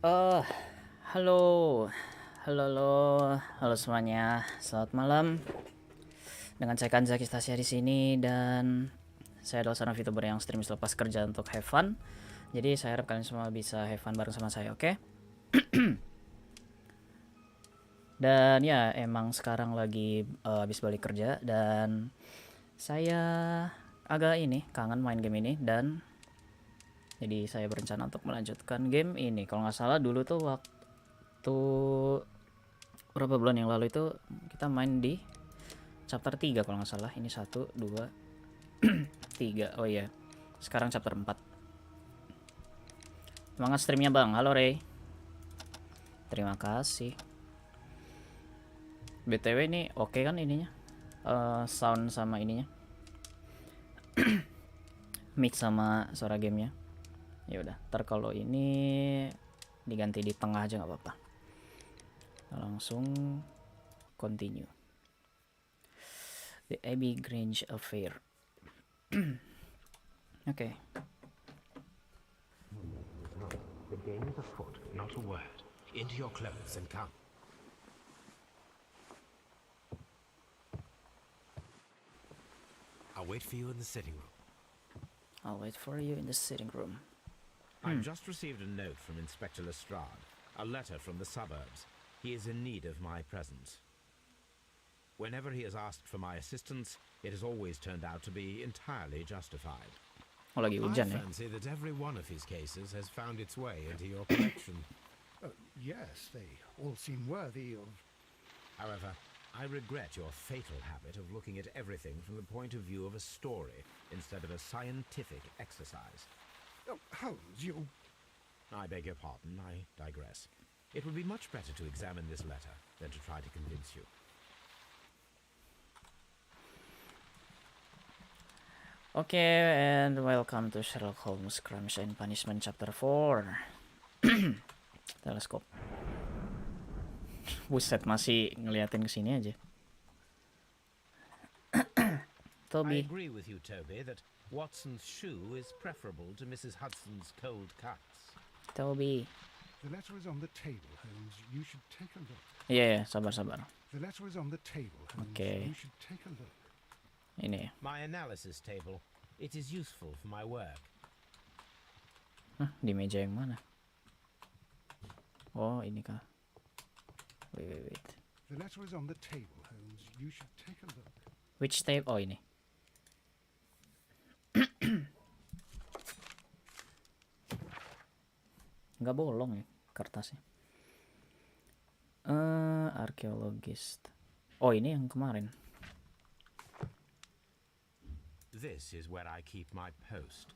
Oh, halo, halo semuanya. Selamat malam. Dengan saya Kanza Kistasia di sini dan saya adalah seorang vtuber yang stream selepas kerja untuk have fun. Jadi saya harap kalian semua bisa have fun bareng sama saya, oke? Dan ya, emang sekarang lagi habis balik kerja dan saya agak kangen main game ini dan jadi saya berencana untuk melanjutkan game ini. Kalau nggak salah dulu tuh waktu berapa bulan yang lalu itu kita main di chapter 3 kalau nggak salah. Ini 1, 2, 3. Oh iya, sekarang chapter 4. Semangat streamnya bang. Halo Ray. Terima kasih. BTW ini oke kan ininya? Sound sama ininya. Mix sama suara gamenya. Ya udah, ntar kalau ini diganti di tengah aja nggak apa-apa. Langsung continue. The Abbey Grange Affair. Okay. The game is afoot, not a word. Into your clothes and come. I'll wait for you in the sitting room. I'll wait for you in the sitting room. I've just received a note from Inspector Lestrade, a letter from the suburbs. He is in need of my presence. Whenever he has asked for my assistance, it has always turned out to be entirely justified. Oh, lagi hujan ya. I fancy that every one of his cases has found its way into your collection. Yes, they all seem worthy of... However, I regret your fatal habit of looking at everything from the point of view of a story instead of a scientific exercise. Oh, Holmes, you... I beg your pardon, I digress. It would be much better to examine this letter than to try to convince you. Okay, and welcome to Sherlock Holmes Crimes and Punishment Chapter 4. Teleskop. Buset, masih ngeliatin ke sini aja. Toby. I agree with you, Toby, that Watson's shoe is preferable to Mrs. Hudson's cold cuts. Toby. The letter is on the table, Holmes. You should take a look. Iya, sabar. The letter is on the table, Holmes. Okay. You should take a look. Ini. My analysis table. It is useful for my work. Di meja yang mana? Oh, ini kah? Wait. The letter is on the table, Holmes. You should take a look. Which tape? Oh, ini. Nggak bolong ya kertasnya. Arkeologist. Oh, ini yang kemarin. This is where I keep my post.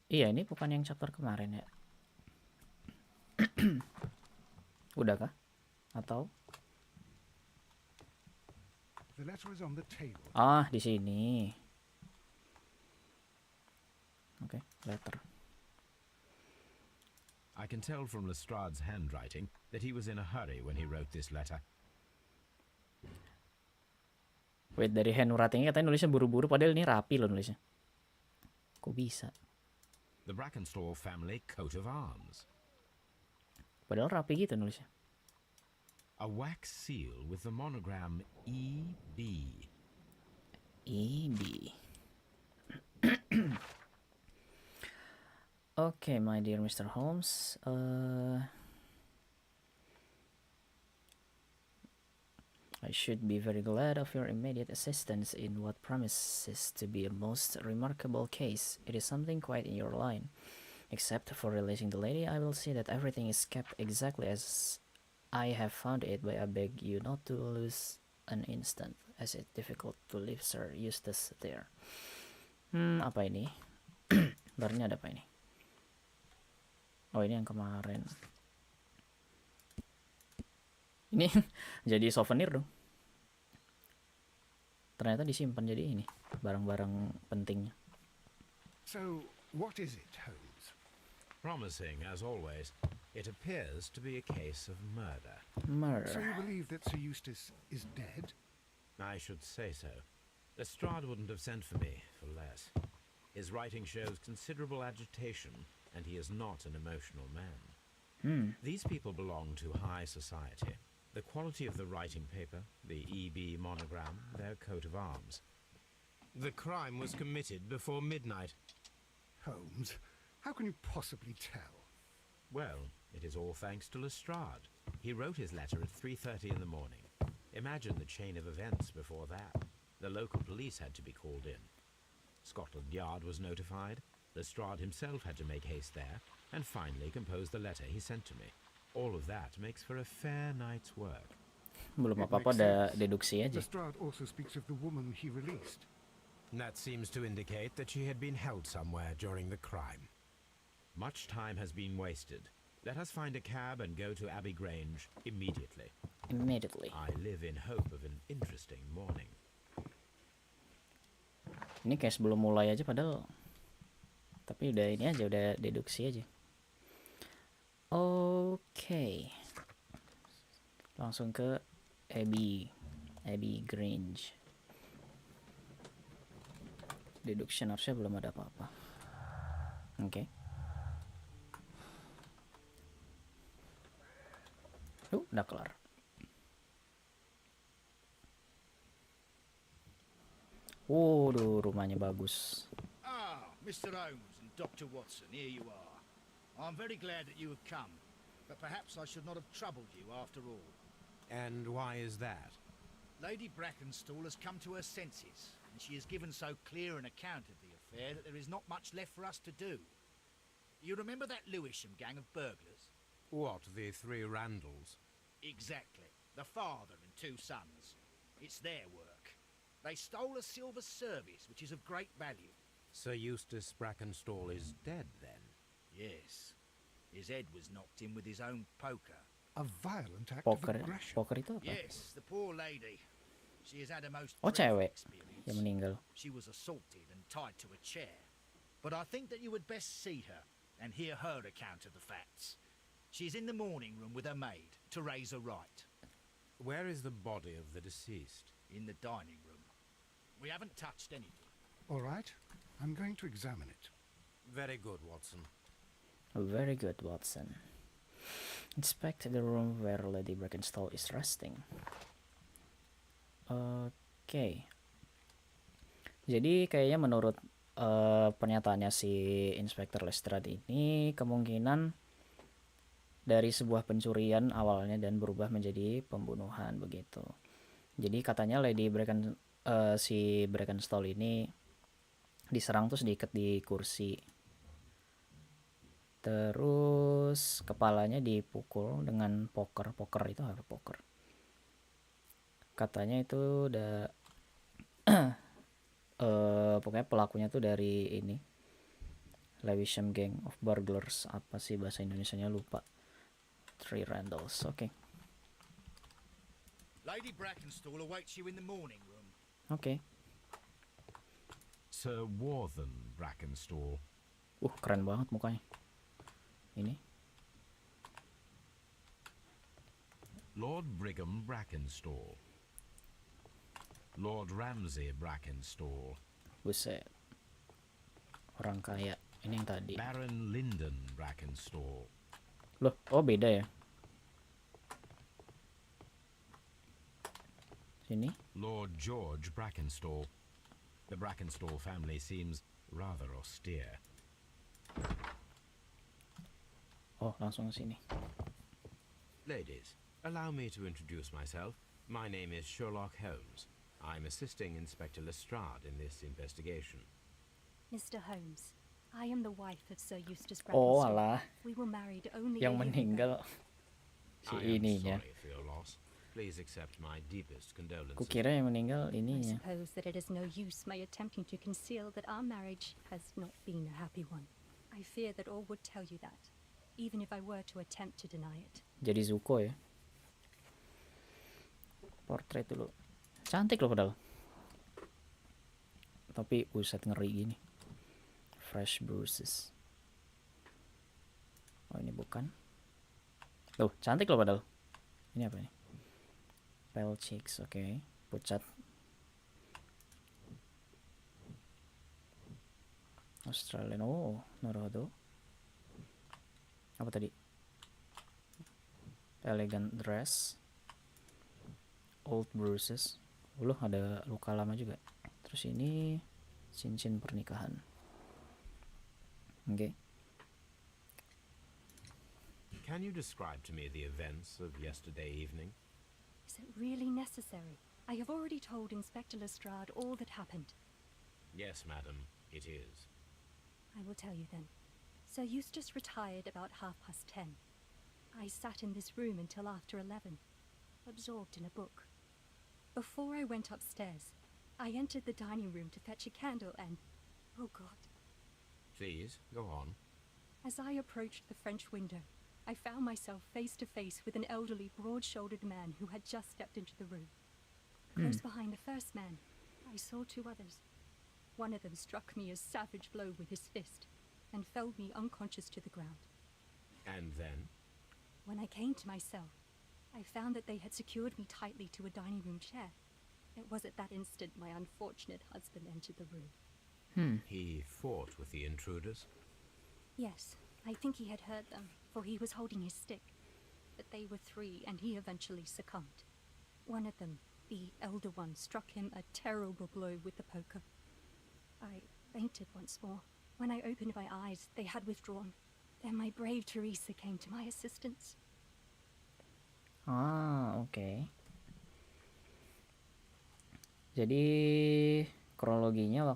Iya, ini bukan yang chapter kemarin ya. Udah kah? Atau The letter is on the table. Ah, di sini. Oke, letter. I can tell from Lestrade's handwriting that he was in a hurry when he wrote this letter. Wait, dari handwritingnya katanya nulisnya buru-buru, padahal ini rapi loh nulisnya. Kok bisa? The Brackenstall family coat of arms. Padahal rapi gitu nulisnya. A wax seal with the monogram EB. EB. Okay, my dear Mr. Holmes. I should be very glad of your immediate assistance in what promises to be a most remarkable case. It is something quite in your line. Except for releasing the lady, I will see that everything is kept exactly as I have found it, but I beg you not to lose an instant, as it's difficult to leave Sir Eustace there. Apa ini? Baru ini ada apa ini? Oh, ini yang kemarin. Ini jadi souvenir dong. Ternyata disimpan jadi ini barang-barang pentingnya. So, what is it, Holmes? Promising, as always, it appears to be a case of murder. So Murder. you believe that Sir Eustace is dead? I should say so. Lestrade wouldn't have sent for me for less. His writing shows considerable agitation, and he is not an emotional man. These people belong to high society. The quality of the writing paper, the EB monogram, their coat of arms. The crime was committed before midnight. Holmes, how can you possibly tell? Well, it is all thanks to Lestrade. He wrote his letter at 3:30 in the morning. Imagine the chain of events before that. The local police had to be called in. Scotland Yard was notified. Lestrade himself had to make haste there, and finally compose the letter he sent to me. All of that makes for a fair night's work. Belum It apa-apa makes ada sense. deduksi aja. Lestrade also speaks of the woman he released. That seems to indicate that she had been held somewhere during the crime. Much time has been wasted. Let us find a cab and go to Abbey Grange immediately. Immediately. I live in hope of an interesting morning. Ini kayak sebelum mulai aja padahal. Tapi udah ini aja, udah deduksi aja. Oke. Langsung ke Abbey Grange. Deduction harusnya belum ada apa-apa. Oke. Udah kelar. Waduh, rumahnya bagus. Ah, Mr. Holmes and Dr. Watson, here you are. I'm very glad that you have come, but perhaps I should not have troubled you after all. And why is that? Lady Brackenstall has come to her senses, and she has given so clear an account of the affair that there is not much left for us to do. You remember that Lewisham gang of burglars? What, the three Randalls? Exactly. The father and two sons. It's their work. They stole a silver service, which is of great value. Sir Eustace Brackenstall is dead, then? Yes. His head was knocked in with his own poker. A violent act Poker, of aggression. poker itu apa? Yes, the poor lady. She has had a most Oh, dreadful cewek experience. yang meninggal. She was assaulted and tied to a chair. But I think that you would best see her and hear her account of the facts. She's in the morning room with her maid to raise a right. Where is the body of the deceased? In the dining room. We haven't touched anything. All right, I'm going to examine it. Very good, Watson. Very good, Watson. Inspect the room where Lady Brackenstall is resting. Oke. Jadi kayaknya menurut pernyataannya si Inspektur Lestrade ini kemungkinan dari sebuah pencurian awalnya dan berubah menjadi pembunuhan begitu. Jadi katanya si Brackenstall ini diserang terus diikat di kursi. Terus kepalanya dipukul dengan poker. Poker itu apa poker? Katanya itu udah pokoknya pelakunya tuh dari ini Lewisham Gang of Burglars. Apa sih bahasa Indonesianya lupa. Three Randalls. Oke. Lady Brackenstall awaits you in the morning room. Oke. Sir Warthen Brackenstall. Keren banget mukanya. Ini. Lord Brigham Brackenstall. Lord Ramsay Brackenstall. Buset. Orang kaya. Ini yang tadi. Baron Lyndon Brackenstall. Loh, beda ya. Sini. Lord George Brackenstall. The Brackenstall family seems rather austere. Langsung ke sini. Ladies, allow me to introduce myself. My name is Sherlock Holmes. I'm assisting Inspector Lestrade in this investigation. Mr. Holmes, I am the wife of Sir Eustace Brackenstall. Alah. We were married only Yang a year ago. meninggal si I am ininya. sorry for your loss. Please accept my deepest condolences. Kukira yang meninggal I ininya. suppose that it is no use my attempting to conceal that our marriage has not been a happy one. I fear that all would tell you that, even if I were to attempt to deny it. Jadi Zuko ya. Portrait dulu. Cantik loh padahal. Tapi buset ngeri gini. Fresh bruises. Ini bukan. Loh, cantik loh padahal. Ini apa ini? Pale cheeks, oke. Pucat. Australian, Naruto. Apa tadi? Elegant dress. Old bruises. Loh, ada luka lama juga. Terus ini cincin pernikahan. Oke. Can you describe to me the events of yesterday evening? Is it really necessary? I have already told Inspector Lestrade all that happened. Yes, madam, it is. I will tell you then. Sir Eustace retired about 10:30. I sat in this room until after 11, absorbed in a book. Before I went upstairs, I entered the dining room to fetch a candle and... oh God. Please, go on. As I approached the French window, I found myself face to face with an elderly, broad-shouldered man who had just stepped into the room. Close behind the first man, I saw two others. One of them struck me a savage blow with his fist and felled me unconscious to the ground. And then? When I came to myself, I found that they had secured me tightly to a dining room chair. It was at that instant my unfortunate husband entered the room. He fought with the intruders? Yes, I think he had hurt them, for he was holding his stick. But they were three, and he eventually succumbed. One of them, the elder one, struck him a terrible blow with the poker. I fainted once more. When I opened my eyes, they had withdrawn. Then my brave Teresa came to my assistance. Oke. Jadi kronologinya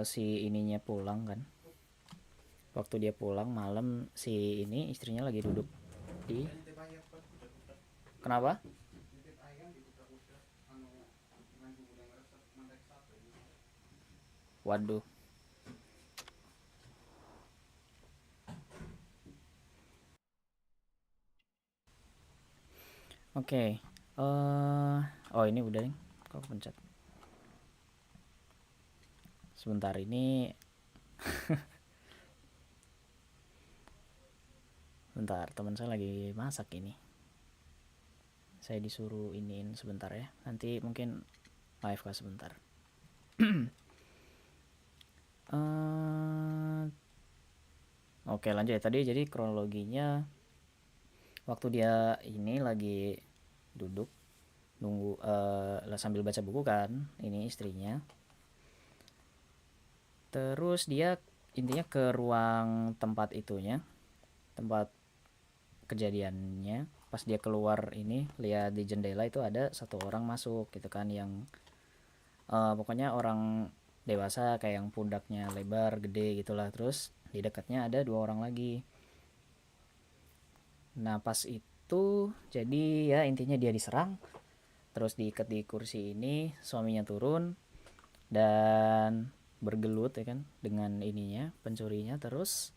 si ininya pulang kan. Waktu dia pulang malam, si ini istrinya lagi duduk di... Kenapa? Waduh. Oke. Ini udah nih. Kok pencet. Sebentar ini. Bentar, teman saya lagi masak ini. Saya disuruh iniin sebentar ya. Nanti mungkin live kah sebentar. Oke, lanjut ya. Tadi jadi kronologinya waktu dia ini lagi duduk nunggu sambil baca buku kan, ini istrinya. Terus dia intinya ke ruang tempat itunya, tempat kejadiannya. Pas dia keluar ini lihat di jendela itu ada satu orang masuk gitu kan, yang pokoknya orang dewasa kayak yang pundaknya lebar gede gitulah. Terus di dekatnya ada dua orang lagi. Nah pas itu jadi ya intinya dia diserang, terus diikat di kursi ini, suaminya turun dan bergelut ya kan dengan ininya, pencurinya. Terus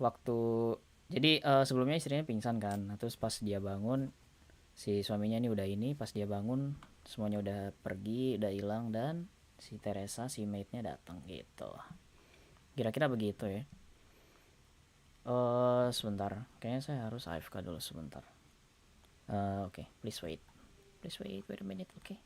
waktu jadi sebelumnya istrinya pingsan kan. Nah, terus pas dia bangun si suaminya ini udah ini, pas dia bangun semuanya udah pergi, udah hilang, dan si Teresa, si maidnya datang gitu. Kira-kira begitu ya. Sebentar, kayaknya saya harus AFK dulu sebentar. Oke, please wait a minute. Oke.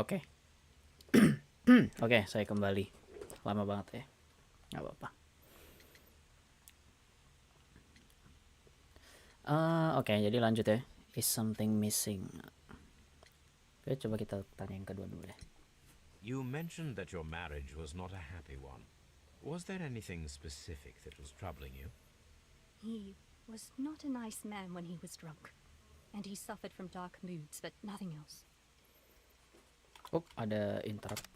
Oke. Oke, saya kembali. Lama banget ya. Nggak apa-apa. Oke, jadi lanjut ya. Is something missing? Oke, coba kita tanya yang kedua dulu deh. You mentioned that your marriage was not a happy one. Was there anything specific that was troubling you? He was not a nice man when he was drunk, and he suffered from dark moods, but nothing else. Oh, ada interrupt.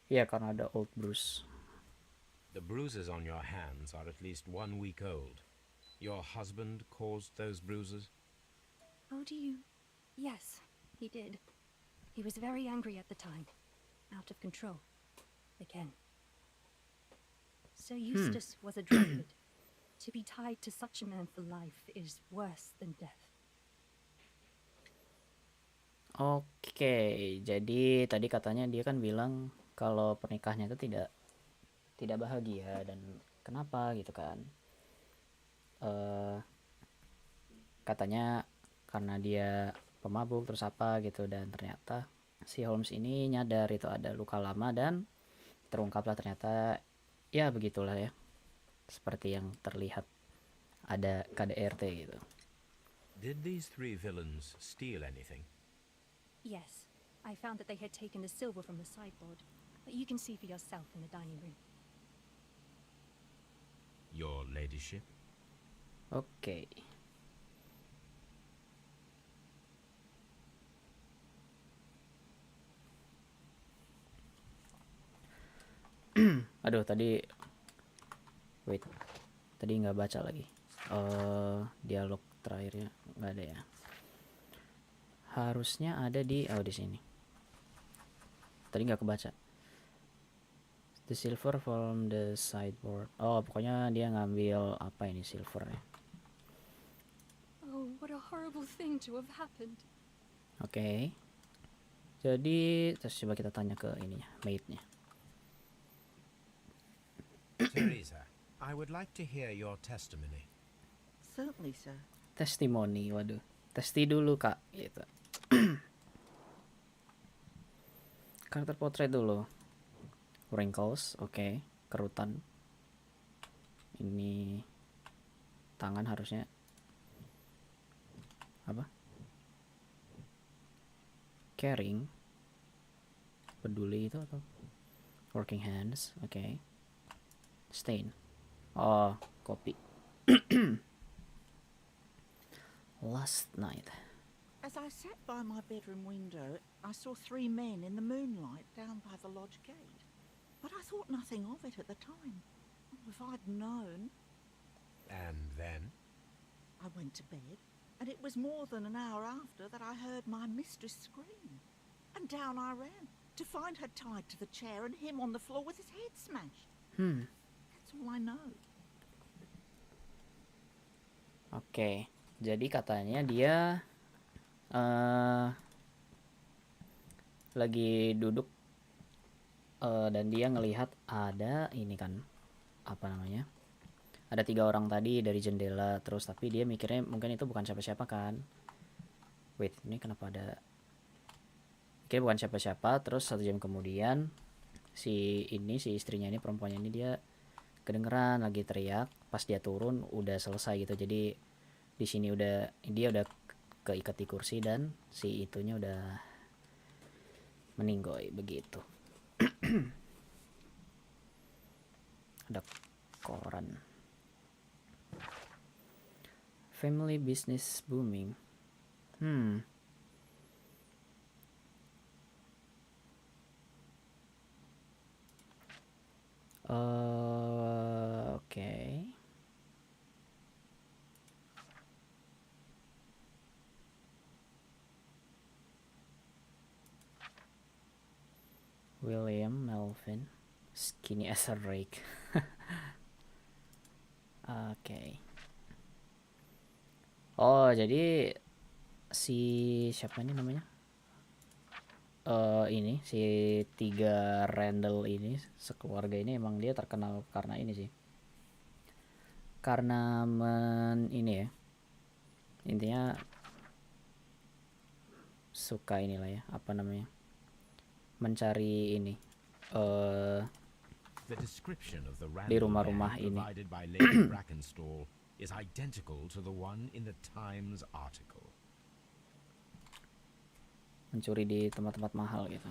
Ya karena ada old Bruce. The bruises on your hands are at least 1 week old. Your husband caused those bruises? Oh, do you? Yes, he did. He was very angry at the time. Out of control. Again. So Eustace was a drunkard. To be tied to such a man for life is worse than death. Oke, jadi tadi katanya dia kan bilang kalau pernikahannya itu tidak bahagia dan kenapa gitu kan? Katanya karena dia pemabuk terus apa gitu, dan ternyata si Holmes ini nyadar itu ada luka lama dan terungkaplah ternyata ya begitulah ya, seperti yang terlihat ada KDRT gitu. Did these 3 villains steal anything? Yes, I found that they had taken the silver from the sideboard, but you can see for yourself in the dining room. Your ladyship? Oke. Aduh, tadi nggak baca lagi. Dialog terakhirnya nggak ada ya. Harusnya ada di sini. Tadi nggak kebaca. The silver from the sideboard. Oh, pokoknya dia ngambil apa ini silvernya. Oh, what a horrible thing to have happened. Oke. Jadi terus coba kita tanya ke ininya, maidnya. Teresa, I would like to hear your testimony. Certainly, sir. Testimoni, waduh. Testi dulu kak, gitu. Karakter portrait dulu. Wrinkles, oke. Kerutan. Ini tangan harusnya apa? Caring. Peduli itu atau working hands, oke. Stain. Oh, kopi. Last night. As I sat by my bedroom window, I saw 3 men in the moonlight down by the lodge gate. But I thought nothing of it at the time. Oh, if I'd known. And then? I went to bed, and it was more than an hour after that I heard my mistress scream. And down I ran, to find her tied to the chair and him on the floor with his head smashed. That's all I know. Oke. Jadi katanya dia lagi duduk dan dia ngelihat ada ini kan, apa namanya, ada 3 orang tadi dari jendela, terus tapi dia mikirnya mungkin itu bukan siapa-siapa kan. Wait, ini kenapa ada, mikirnya bukan siapa-siapa. Terus 1 jam kemudian si istrinya ini, perempuannya ini, dia kedengeran lagi teriak. Pas dia turun udah selesai gitu. Jadi di sini dia udah keikat di kursi dan si itunya udah meninggoy begitu. Ada koran. Family business booming. Oke. William Melvin, skinny as a rake. Oke. Oh, jadi si siapa ini namanya? Ini si 3 Randall ini, sekeluarga ini emang dia terkenal karena ini sih. Karena ini ya. Intinya suka inilah ya, apa namanya, mencari ini The description of the di random rumah-rumah gang ini. provided by Lady Brackenstall is identical to the one in the Times article. Mencuri di tempat-tempat mahal gitu.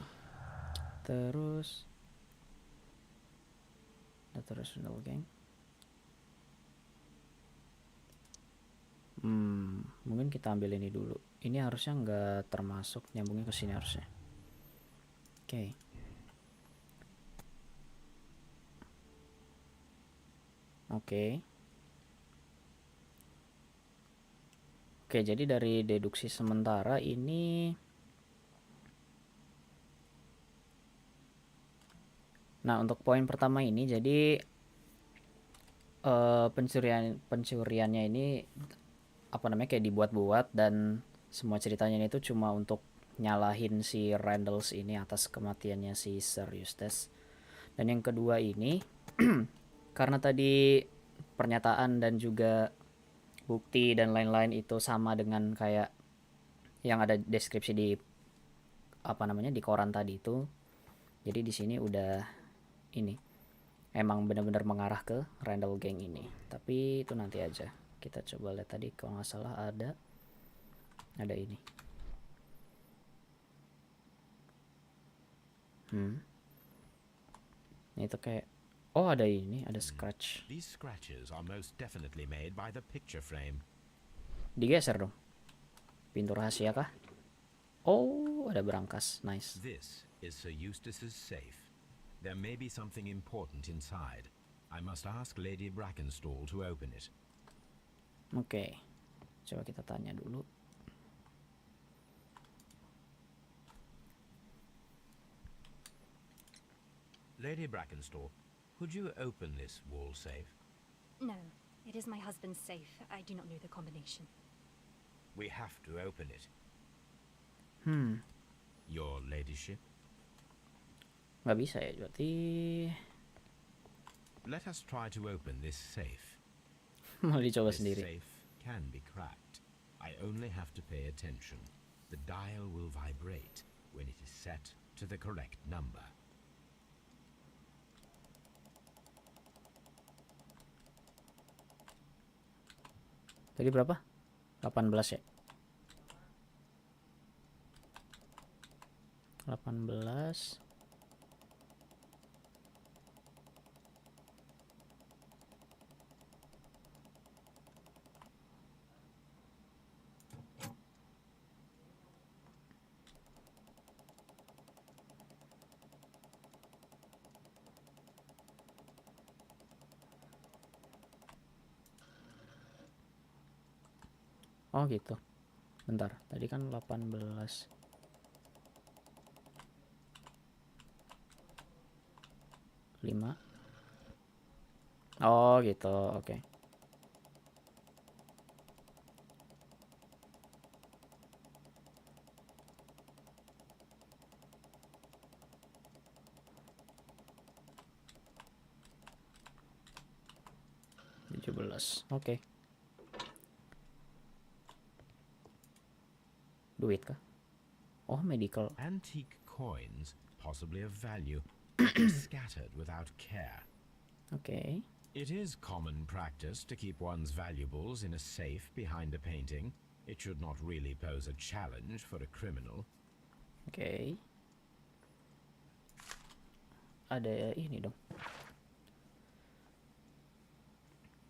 Terus random gang. Mungkin kita ambil ini dulu. Ini harusnya nggak termasuk, nyambungnya ke sini harusnya. Oke. Oke, jadi dari deduksi sementara ini, nah untuk poin pertama ini, jadi pencuriannya ini apa namanya, kayak dibuat-buat, dan semua ceritanya itu cuma untuk nyalahin si Randalls ini atas kematiannya si Sir Eustace. Dan yang kedua ini karena tadi pernyataan dan juga bukti dan lain-lain itu sama dengan kayak yang ada deskripsi di apa namanya, di koran tadi itu, jadi di sini udah ini emang benar-benar mengarah ke Randall Gang ini. Tapi itu nanti aja, kita coba lihat tadi kalau nggak salah ada ini. Itu kayak, oh ada ini, ada scratch. These scratches are most definitely made by the picture frame. Digeser dong. Pintu rahasia kah? Oh, ada berangkas. Nice. This is Sir Eustace's safe. There may be something important inside. I must ask Lady Brackenstall to open it. Oke. Coba kita tanya dulu. Lady Brackenstall, could you open this wall safe? No, it is my husband's safe. I do not know the combination. We have to open it. Your ladyship? Nggak bisa ya, berarti Let us try to open this safe. mau dicoba This sendiri. safe can be cracked. I only have to pay attention. The dial will vibrate when it is set to the correct number. Tadi berapa? 18 ya? 18. Oh gitu. Bentar, tadi kan 18. Lima. Oh gitu, oke. Oke. Duit kah? Oh, medical. Antique coins, possibly of value, scattered without care. Oke. It is common practice to keep one's valuables in a safe behind a painting. It should not really pose a challenge for a criminal. Oke. Ada ini dong.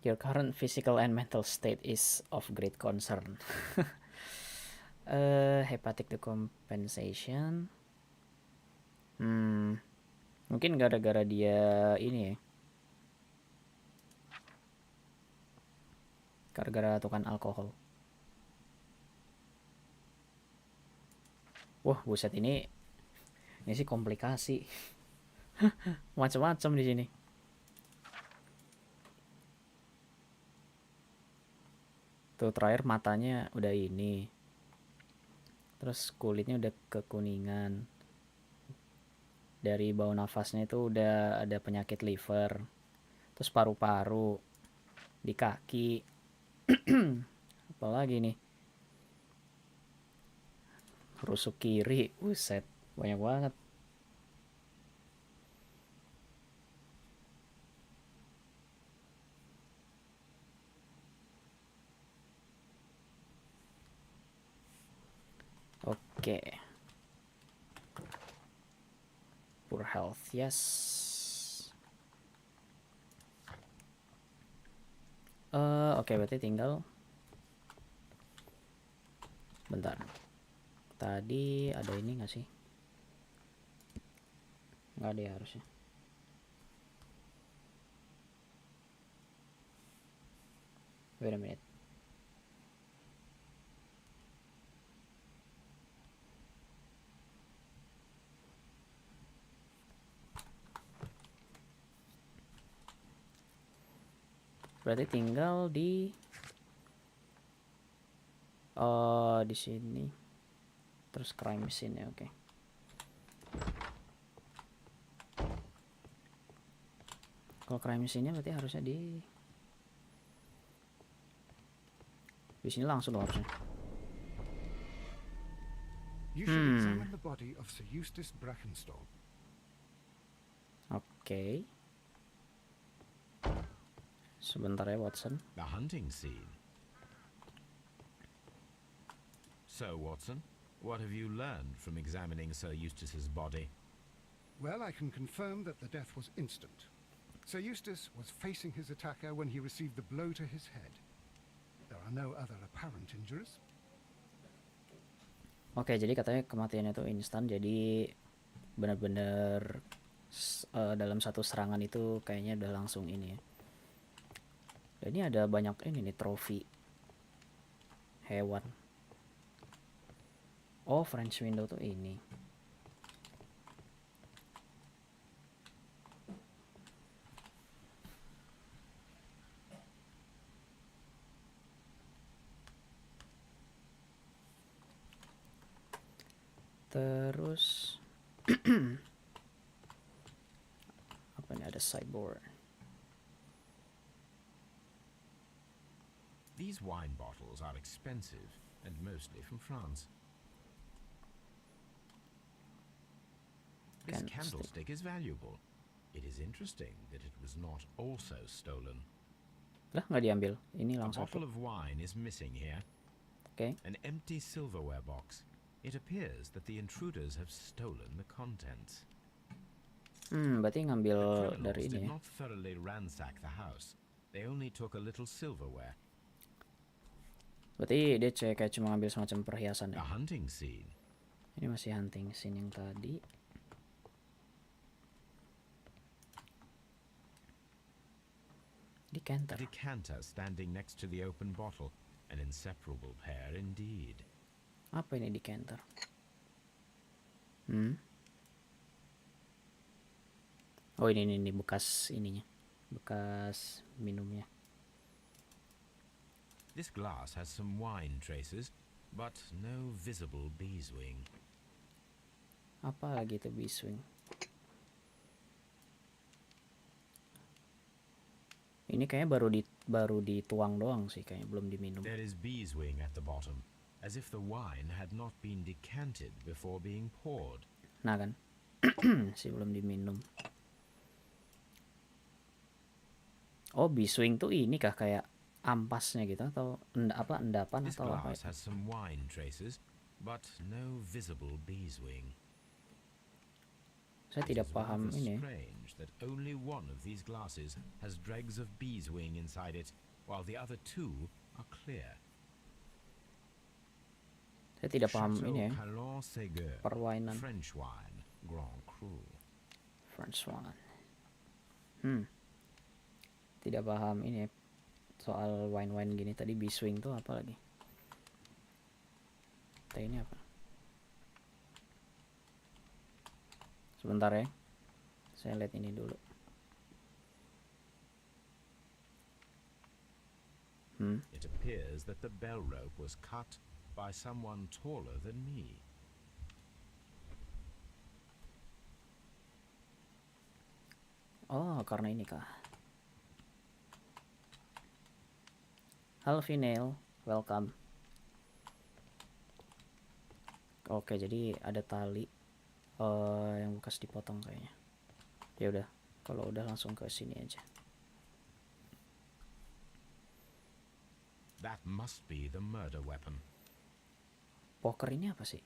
Your current physical and mental state is of great concern. Hepatic decompensation. Mungkin gara-gara dia ini ya. Gara-gara tukang alkohol. Wah, buset, ini sih komplikasi. Macam-macam di sini. Tuh terakhir matanya udah ini. Terus kulitnya udah kekuningan. Dari bau nafasnya itu udah ada penyakit liver. Terus paru-paru. Di kaki. Apalagi nih. Rusuk kiri, buset, banyak banget. Oke. Poor health, yes. Oke, berarti tinggal. Bentar. Tadi ada ini nggak sih? Nggak ada ya harusnya. Wait a minute. Berarti tinggal di sini. Terus crime scene ya, oke. Kalau crime scene-nya berarti harusnya di sini langsung dong harusnya. You should examine the body of Sir Eustace Brackenstall. Oke. Sebentar ya, Watson. The hunting scene. So, Watson, what have you learned from examining Sir Eustace's body? Well, I can confirm that the death was instant. Sir Eustace was facing his attacker when he received the blow to his head. There are no other apparent injuries. Oke, jadi katanya kematiannya itu instan, jadi benar-benar dalam satu serangan itu kayaknya udah langsung ini ya. Dan ini ada banyak ini nih, trofi hewan. Oh, French window tuh ini. Terus apa ini, ada sideboard. These wine bottles are expensive and mostly from France. This candlestick is valuable. It is interesting that it was not also stolen. Lah, nggak diambil. Ini A langsung. bottle of wine is missing here. Oke. An empty silverware box. It appears that the intruders have stolen the contents. Berarti ngambil The dari criminals ini did ya. not thoroughly ransack the house. They only took a little silverware. Berarti dia kayak cuma ngambil semacam perhiasan ya. A hunting scene. Ini masih hunting scene yang tadi. A Decanter. decanter standing next to the open bottle. An inseparable pair indeed. Apa ini decanter? Oh, ini bekas ininya. Bekas minumnya. This glass has some wine traces, but no visible beeswing. Apa lagi itu beeswing? Ini kayaknya baru dituang doang sih, kayaknya belum diminum. There is beeswing at the bottom, as if the wine had not been decanted before being poured. Nah kan, sih belum diminum. Oh, beeswing tuh ini kah kayak ampasnya gitu atau endapan This atau apa? glass has some wine traces, but no visible beeswing. Saya tidak It is paham rather ini. strange that only one of these glasses has dregs of beeswing inside it, while the other two are clear. Saya tidak paham Chateau ini ya. Calon Ségur, Perwainan. French wine, Grand Cru. French one. Tidak paham ini ya. Soal wine gini tadi. Beeswing tuh apa lagi? Ini apa? Sebentar ya. Saya lihat ini dulu. It appears that the bell rope was cut by someone taller than me. Oh, karena ini kah? Halo Vinale, welcome. Oke, jadi ada tali yang bekas dipotong kayaknya. Ya udah, kalau udah langsung ke sini aja. That must be the murder weapon. Poker ini apa sih?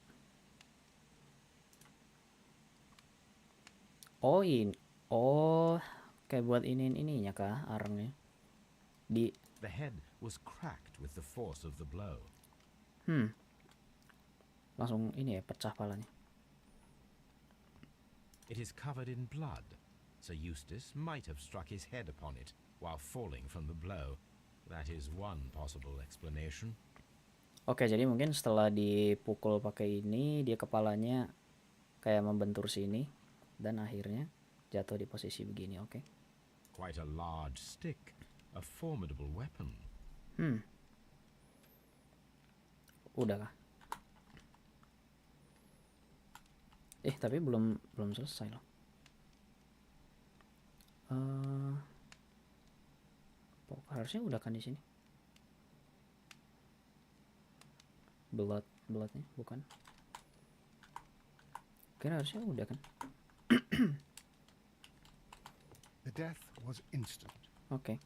Oh ini, oh kayak buat ininya kah arangnya? Di The head was cracked with the force of the blow. langsung ini ya pecah palanya. It is covered in blood. Sir Eustace might have struck his head upon it while falling from the blow. That is one possible explanation. Oke, jadi mungkin setelah dipukul pakai ini, dia kepalanya kayak membentur sini dan akhirnya jatuh di posisi begini. Oke. Quite a large stick, a formidable weapon. Udah kah? Tapi belum selesai loh. Harusnya udah kan di sini. Bloodnya bukan. Kira harusnya udah kan. The death was instant. Oke.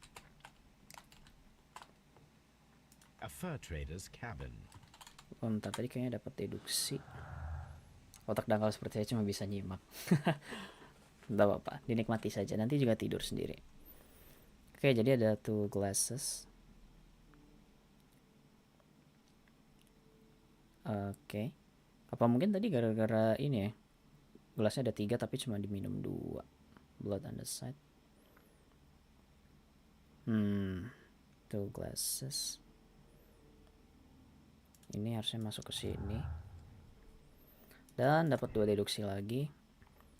A fur trader's cabin. Bentar, tadi kayaknya dapat deduksi. Otak dangkal seperti saya cuma bisa nyimak. Tidak apa-apa, dinikmati saja. Nanti juga tidur sendiri. Oke, jadi ada 2 glasses. Oke. Apa mungkin tadi gara-gara ini ya? Gelasnya ada 3 tapi cuma diminum 2. Blood on the side. 2 glasses. Ini harusnya masuk ke sini. Dan dapat 2 deduksi lagi.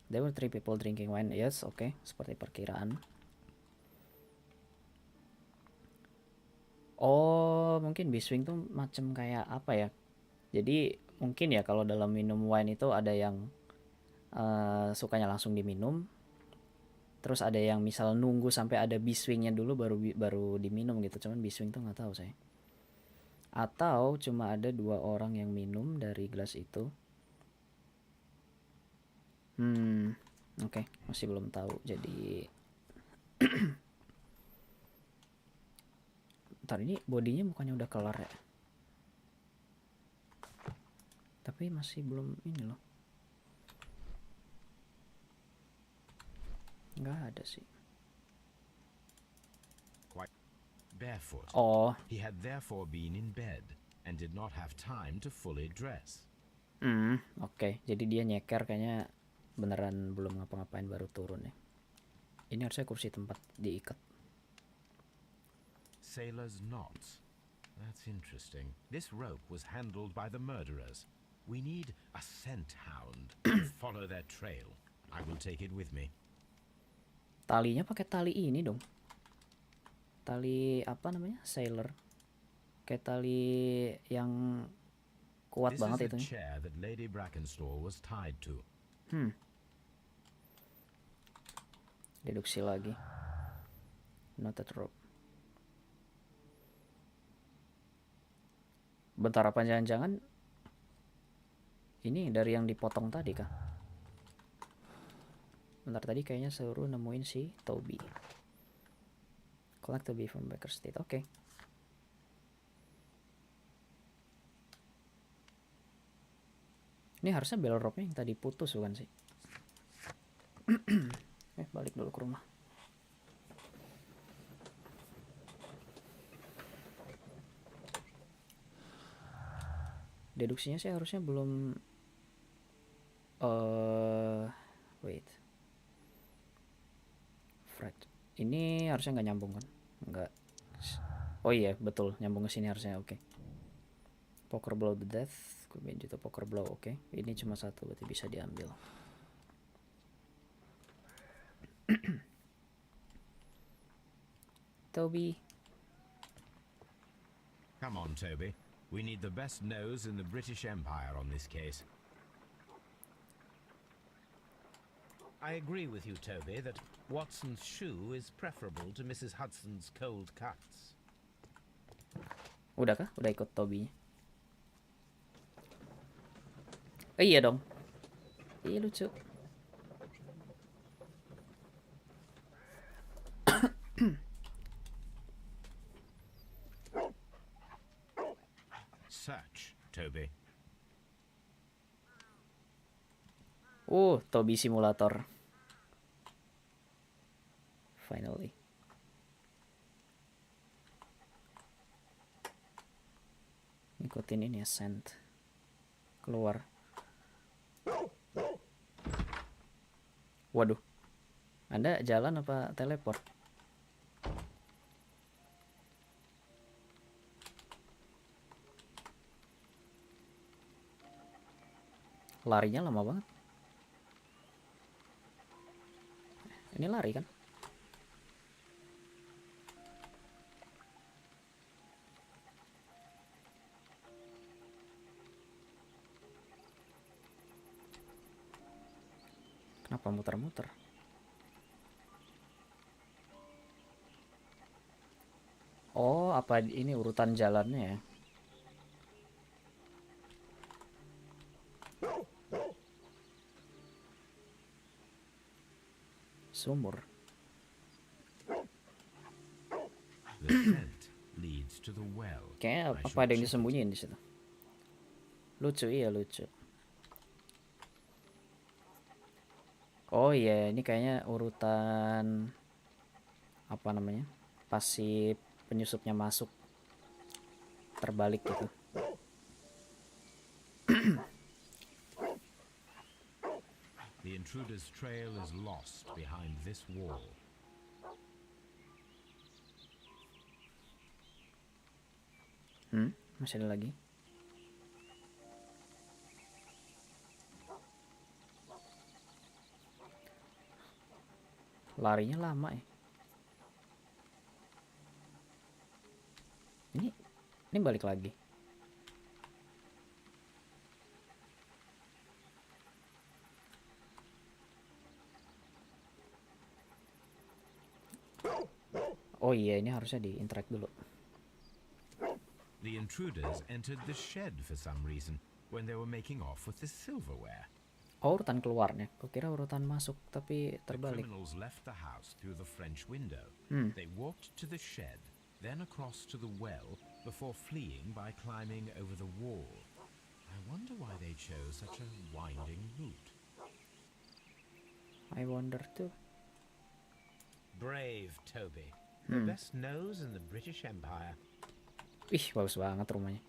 There were 3 people drinking wine. Yes, oke, seperti perkiraan. Oh, mungkin biswing tuh macam kayak apa ya? Jadi mungkin ya kalau dalam minum wine itu ada yang sukanya langsung diminum. Terus ada yang misal nunggu sampai ada biswingnya dulu baru diminum gitu. Cuman biswing tuh nggak tahu saya. Atau cuma ada 2 orang yang minum dari gelas itu. Oke, masih belum tahu. Jadi ntar ini bodinya bukannya udah kelar ya? Tapi masih belum ini loh. Nggak ada sih. Quite barefoot. Oh, He had therefore been in bed and did not have time to fully dress. oke. Jadi dia nyeker kayaknya beneran belum ngapa-ngapain baru turun ya. Ini harusnya kursi tempat diikat. Sailor's knots. That's interesting. This rope was handled by the murderers. We need a scent hound to follow their trail. I will take it with me. Talinya pakai tali ini dong. Tali apa namanya? Sailor. Kayak tali yang kuat This banget is itu. the chair that Lady Brackenstall was tied to. Deduksi lagi. Knotted rope. Bentar, apa jangan-jangan ini dari yang dipotong tadi kah? Bentar, tadi kayaknya suruh nemuin si Toby. Collect Toby from Baker Street. Oke. Ini harusnya bell rope-nya yang tadi putus bukan sih? Balik dulu ke rumah. Deduksinya sih harusnya belum wait. Fred. Ini harusnya nggak nyambung kan? Nggak. Oh iya, betul, nyambung ke sini harusnya. Oke. Poker blow the death, could be due to poker blow. Oke. Ini cuma 1 berarti bisa diambil. Toby. Come on, Toby. We need the best nose in the British Empire on this case. I agree with you, Toby, that Watson's shoe is preferable to Mrs. Hudson's cold cuts. Udah kah? Udah ikut Toby-nya? Oh iya dong. Iya lucu. Search, Toby. Toby Simulator. Finally. Ikutin ini ascent. Keluar. Waduh. Anda jalan apa teleport? Larinya lama banget. Ini lari kan? Kenapa muter-muter? Oh, apa ini urutan jalannya ya? Sumur. The scent leads to the well. Kayaknya I apa ada yang should check it. disembunyiin di situ. Lucu, iya lucu. Oh iya, ini kayaknya urutan apa namanya? Pas si penyusupnya masuk terbalik gitu. The intruder's trail is lost behind this wall. Masih ada lagi. Larinya lama ya. Ini balik lagi. Oh iya, ini harusnya di interact dulu. The intruders entered the shed for some reason when they were making off with the silverware. Oh, urutan keluarnya. Kukira urutan masuk, tapi The terbalik. criminals left the house through the French window. They walked to the shed, then across to the well, before fleeing by climbing over the wall. I wonder why they chose such a winding route. I wonder too. Brave Toby. The best nose in the British Empire. Ih, bagus banget rumahnya.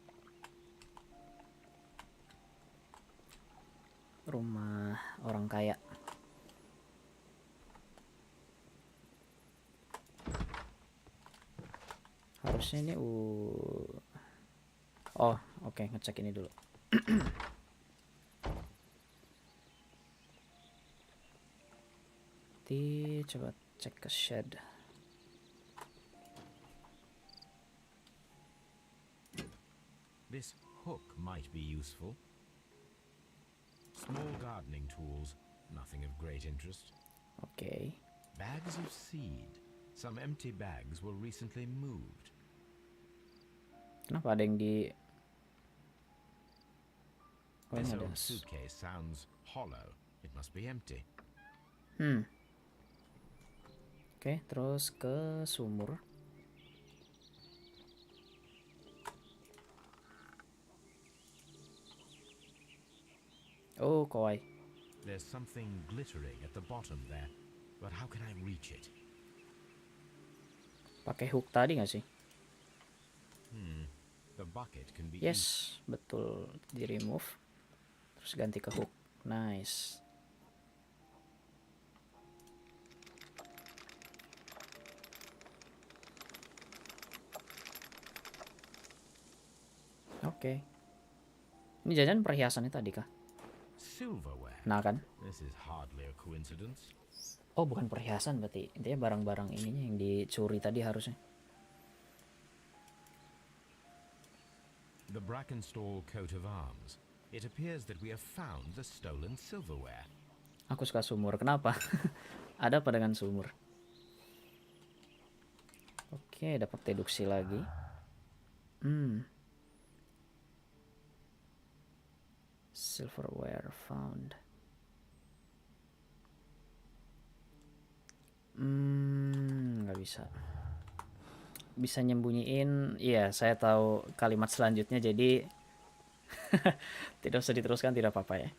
Rumah orang kaya. Harusnya ini oh, oke, ngecek ini dulu. Coba cek ke shed. This hook might be useful. Small gardening tools, nothing of great interest. Oke. Bags of seed. Some empty bags were recently moved. Kenapa ada yang di Oh, This ini ada. old suitcase sounds hollow. It must be empty. Oke, terus ke sumur. Oh, kawaii. There's something glittering at the bottom there, but how can I reach it? Pakai hook tadi nggak sih? The bucket can be Yes, betul. Di remove. Terus ganti ke hook. Nice. Oke. Ini jajan perhiasannya tadi kah? silverware. Nah kan? This is hardly a coincidence. Oh, bukan perhiasan berarti. Intinya barang-barang ininya yang dicuri tadi harusnya. The Brackenstall coat of arms. It appears that we have found the stolen silverware. Aku suka sumur. Kenapa? Ada apa dengan sumur? Oke, dapat deduksi lagi. Silverware found. Nggak bisa. Bisa nyembunyiin. Iya, saya tahu kalimat selanjutnya, jadi tidak usah diteruskan, tidak apa-apa ya.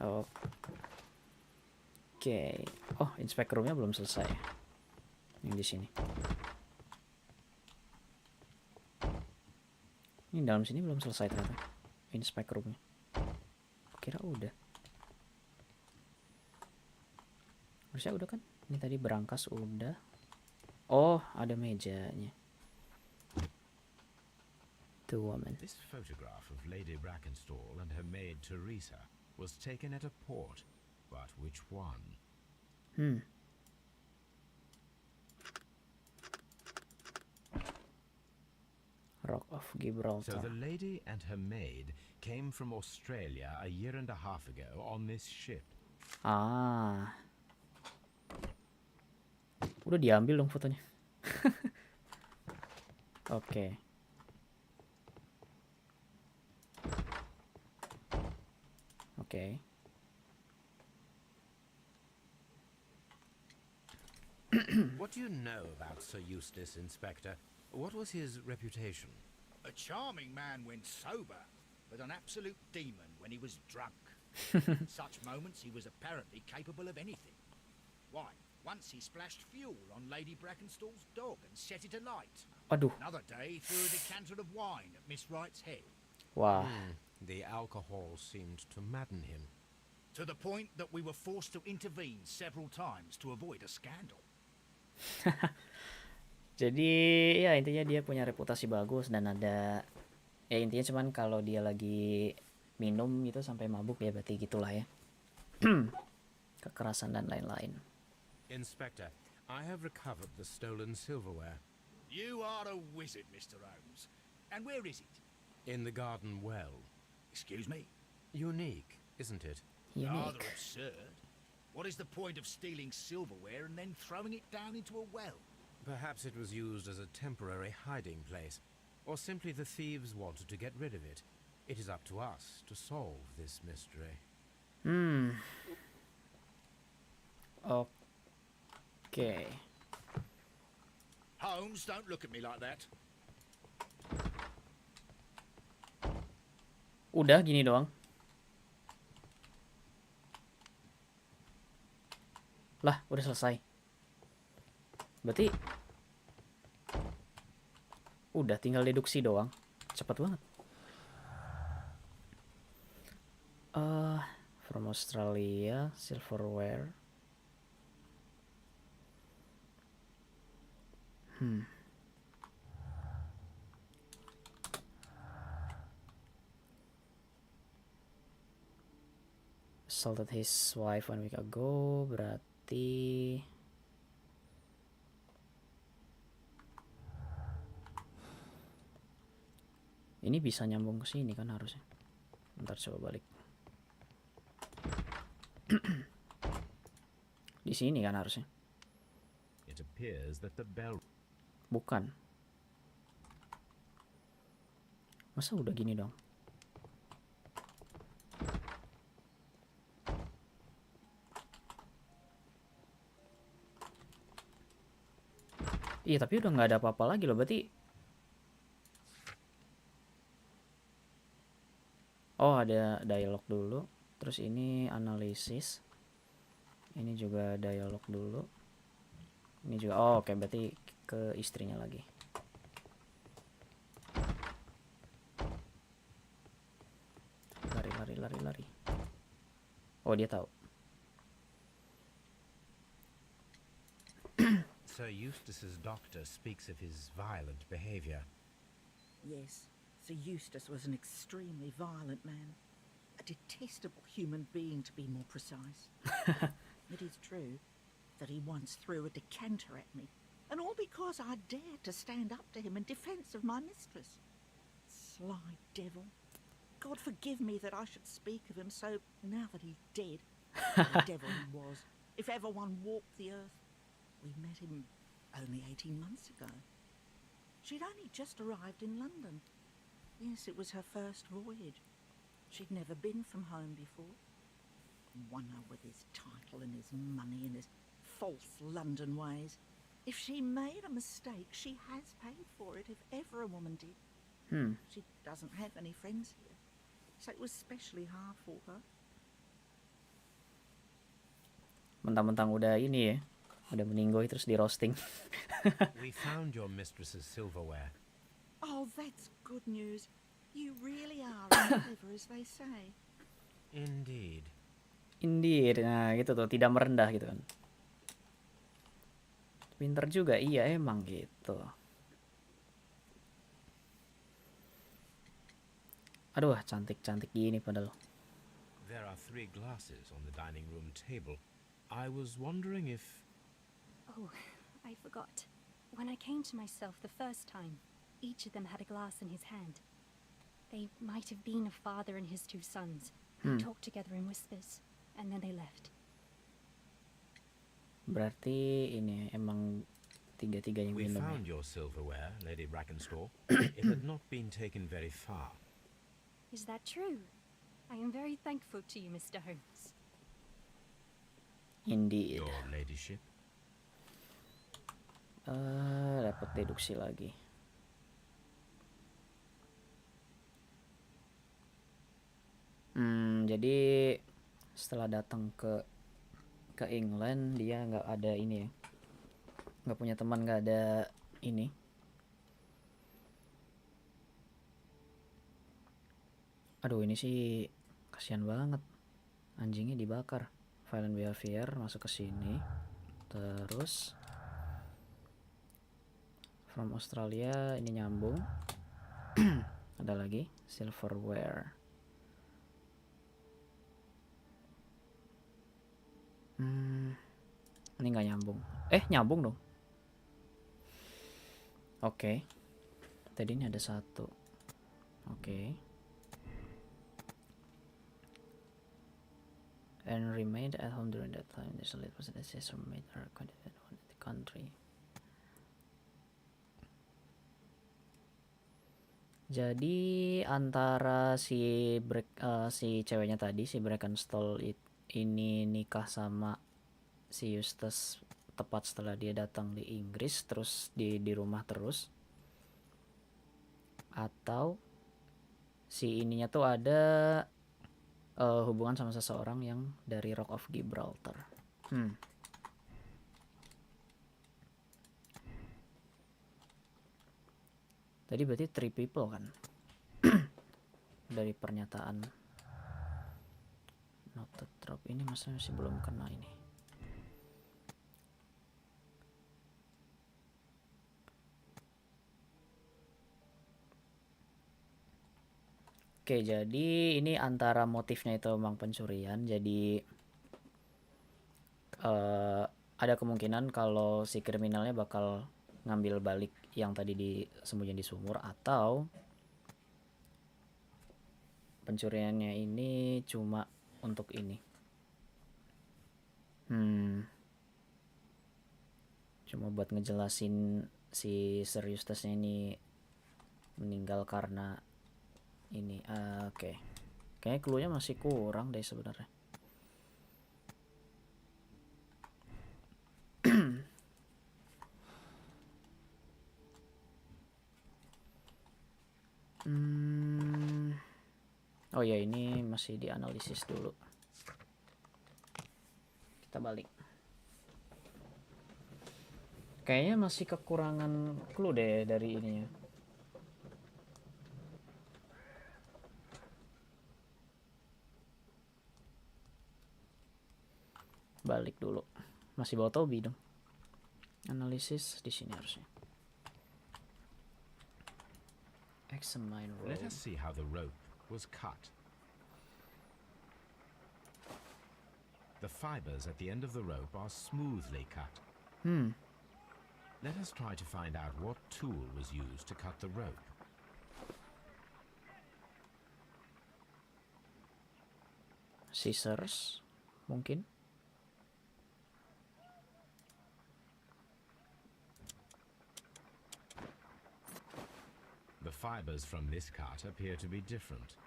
Oke. Oh, inspect roomnya belum selesai. Yang di sini. Ini dalam sini belum selesai ternyata. Inspect roomnya. Kira udah. Harusnya udah kan? Ini tadi berangkas udah. Oh, ada mejanya. The woman. This photograph of Lady Brackenstall and her maid Teresa was taken at a port, but which one? Rock of So Gibraltar. the lady and her maid came from Australia a year and a half ago on this ship. Ah. Udah diambil dong fotonya. Oke. Oke. What do you know about Sir Eustace, Inspector? What was his reputation? A charming man when sober, but an absolute demon when he was drunk. Such moments he was apparently capable of anything. Why, once he splashed fuel on Lady Brackenstall's dog and set it alight. Aduh. Another day he threw a decanter of wine at Miss Wright's head. Wah. The alcohol seemed to madden him. To the point that we were forced to intervene several times to avoid a scandal. Jadi ya intinya dia punya reputasi bagus dan ada ya intinya cuman kalau dia lagi minum gitu sampai mabuk ya berarti gitulah ya. Kekerasan dan lain-lain. Inspector, I have recovered the stolen silverware. You are a wizard, Mr. Holmes. And where is it? In the garden well. Excuse me? Unique, isn't it? Rather Unique. absurd. What is the point of stealing silverware and then throwing it down into a well? Perhaps it was used as a temporary hiding place, or simply the thieves wanted to get rid of it. It is up to us to solve this mystery. Oke. Holmes, don't look at me like that. Udah gini doang. Lah, udah selesai. Berarti udah tinggal deduksi doang. Cepat banget. From Australia, silverware. Assaulted his wife 1 week ago. Berarti ini bisa nyambung ke sini kan harusnya. Ntar coba balik. Di sini kan harusnya. It appears that the bell... Bukan. Masa udah gini dong? Iya tapi udah nggak ada apa-apa lagi loh berarti. Oh ada dialog dulu. Terus ini analisis. Ini juga dialog dulu. Ini juga. Oh oke berarti ke istrinya lagi. Lari. Oh dia tahu. Sir Eustace's doctor speaks of his violent behavior. Yes, Sir Eustace was an extremely violent man. A detestable human being, to be more precise. It is true that he once threw a decanter at me, and all because I dared to stand up to him in defence of my mistress. Sly devil. God forgive me that I should speak of him so now that he's dead. What a devil he was, if ever one walked the earth. We met him only 18 months ago. She'd only just arrived in London. Yes, it was her first voyage. She'd never been from home before. Wonder with his title and his money and his false London ways. If she made a mistake, she has paid for it, if ever a woman did. She doesn't have any friends here, so it was especially hard for her. Mentang-mentang udah ini ya, udah meninggoy terus di roasting. We found your mistress's silverware. Oh, that's good news. You really are clever, as they say. Indeed. Indeed, nah gitu tuh, tidak merendah gitu kan. Pinter juga, iya emang gitu. Aduh, cantik-cantik gini padahal. There are 3 glasses on the dining room table. I was wondering if... Oh, I forgot. When I came to myself the first time, each of them had a glass in his hand. They might have been a father and his 2 sons. They talked together in whispers, and then they left. Berarti ini emang tiga-tiga yang We minum ya. found your silverware, Lady Brackenstall. It had not been taken very far. Is that true? I am very thankful to you, Mr. Holmes. Indeed. Your ladyship. Dapat deduksi lagi. Jadi setelah datang ke England dia nggak ada ini ya, nggak punya teman, nggak ada ini. Aduh, ini sih kasihan banget, anjingnya dibakar. Violent behavior masuk ke sini, terus from Australia ini nyambung. Ada lagi silverware. Ini nggak nyambung. Nyambung dong. Oke. Tadi ini ada 1. Oke. And remained at home during that time. The solid was the sister made her candidate on the country. Jadi antara si ceweknya tadi, si Brackenstall ini nikah sama si Eustace tepat setelah dia datang di Inggris, terus di rumah terus, atau si ininya tuh ada hubungan sama seseorang yang dari Rock of Gibraltar. Tadi berarti 3 people kan? Dari pernyataan noted drop ini masih belum kena ini. Oke, jadi ini antara motifnya itu memang pencurian. Jadi ada kemungkinan kalau si kriminalnya bakal ngambil balik yang tadi disembunyiin di sumur, atau pencuriannya ini cuma untuk ini. Cuma buat ngejelasin si Sir Eustace-nya ini meninggal karena ini. Oke. Kayaknya clue-nya masih kurang deh sebenarnya. Oh ya, ini masih dianalisis dulu. Kita balik. Kayaknya masih kekurangan clue deh dari ininya. Balik dulu. Masih bawa Toby dong. Analisis di sini harusnya. Examine rope. Let us see how the rope was cut. The fibers at the end of the rope are smoothly cut. Let us try to find out what tool was used to cut the rope. Scissors, mungkin. fibers from this cart appear to be different.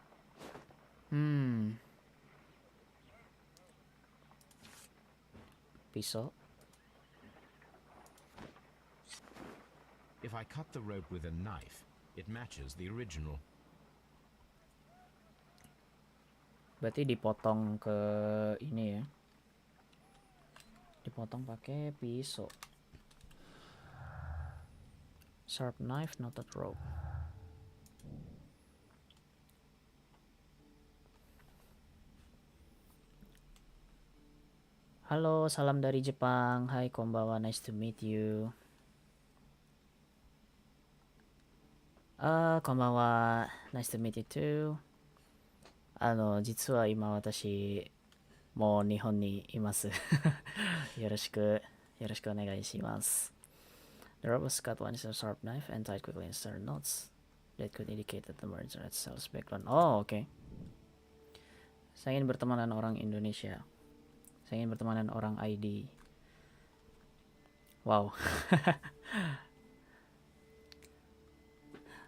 Pisau. If I cut the rope with a knife, it matches the original. Berarti dipotong ke ini ya. Dipotong pakai pisau. Sharp knife, knotted rope. Halo, salam dari Jepang. Hai, konbawa, nice to meet you. こんばんは。Nice to meet you too. 実は今私、もう日本にいます。よろしくお願いします。The rope was cut one is a sharp knife and tied quickly in certain knots that could indicate that the merger had sales background. Oh, oke. Saya ingin berteman dengan orang Indonesia. Saya ingin berteman dengan orang ID. Wow.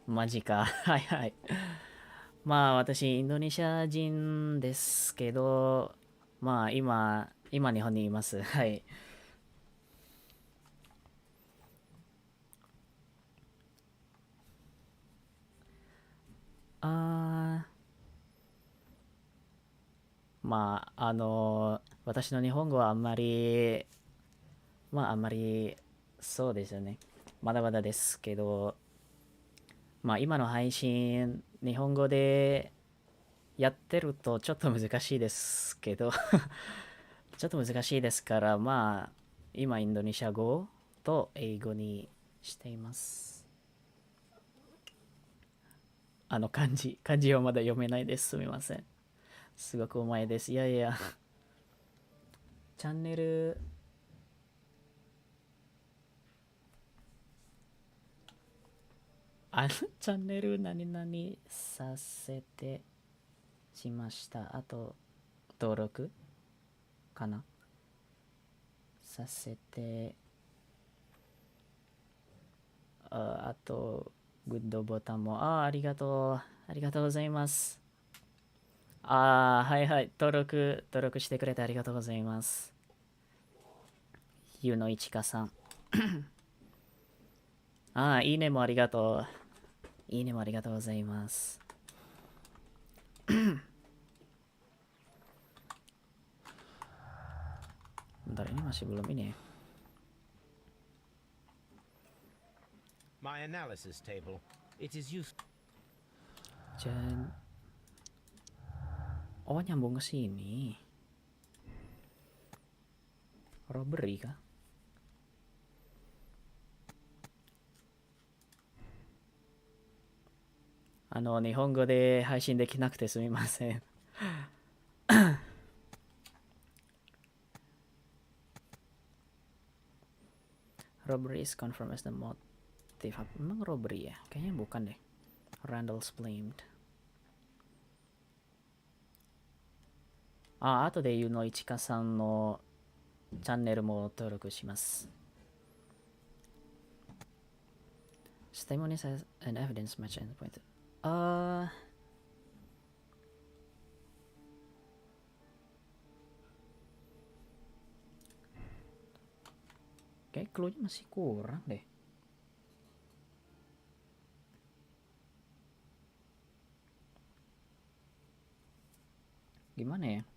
マジか。はいはい。まあ私インドネシア人ですけど、まあ今日本にいます。はい。まあ私の日本語はあんまりそうですよね。まだまだですけど、まあ今の配信日本語でやってるとちょっと難しいですけどちょっと難しいですから、まあ今インドネシア語と英語にしています。漢字はまだ読めないです。すみません。すごくうまいです。いやいや。チャンネルチャンネル何々させてしました。あと登録かなさせて、あとグッドボタンもありがとうございます。はいはい、登録してくれてありがとうございます。ゆのいちかさんいいねもありがとう。いいねもありがとうございます。Bentar, ini masih belum ini ya. My analysis table. It is useful. Oh, nyambung ke sini. Robbery kah? Nihongo de haishin dekinakute sumimasen. Robbery is confirmed as the motive. Emang robbery ya? Kayaknya bukan deh. Randall's blamed. 後でゆのいちかさんのチャンネルも登録します。Testimonies as an evidence match and point. Kayak clue-nya masih kurang deh. Gimana ya?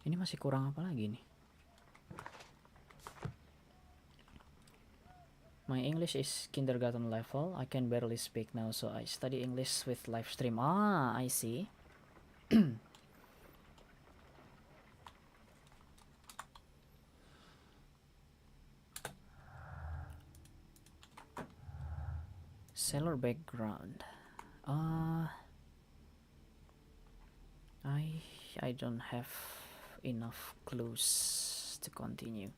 Ini masih kurang apa lagi nih? My English is kindergarten level. I can barely speak now, so I study English with live stream. I see. Sailor background. I don't have enough clues to continue.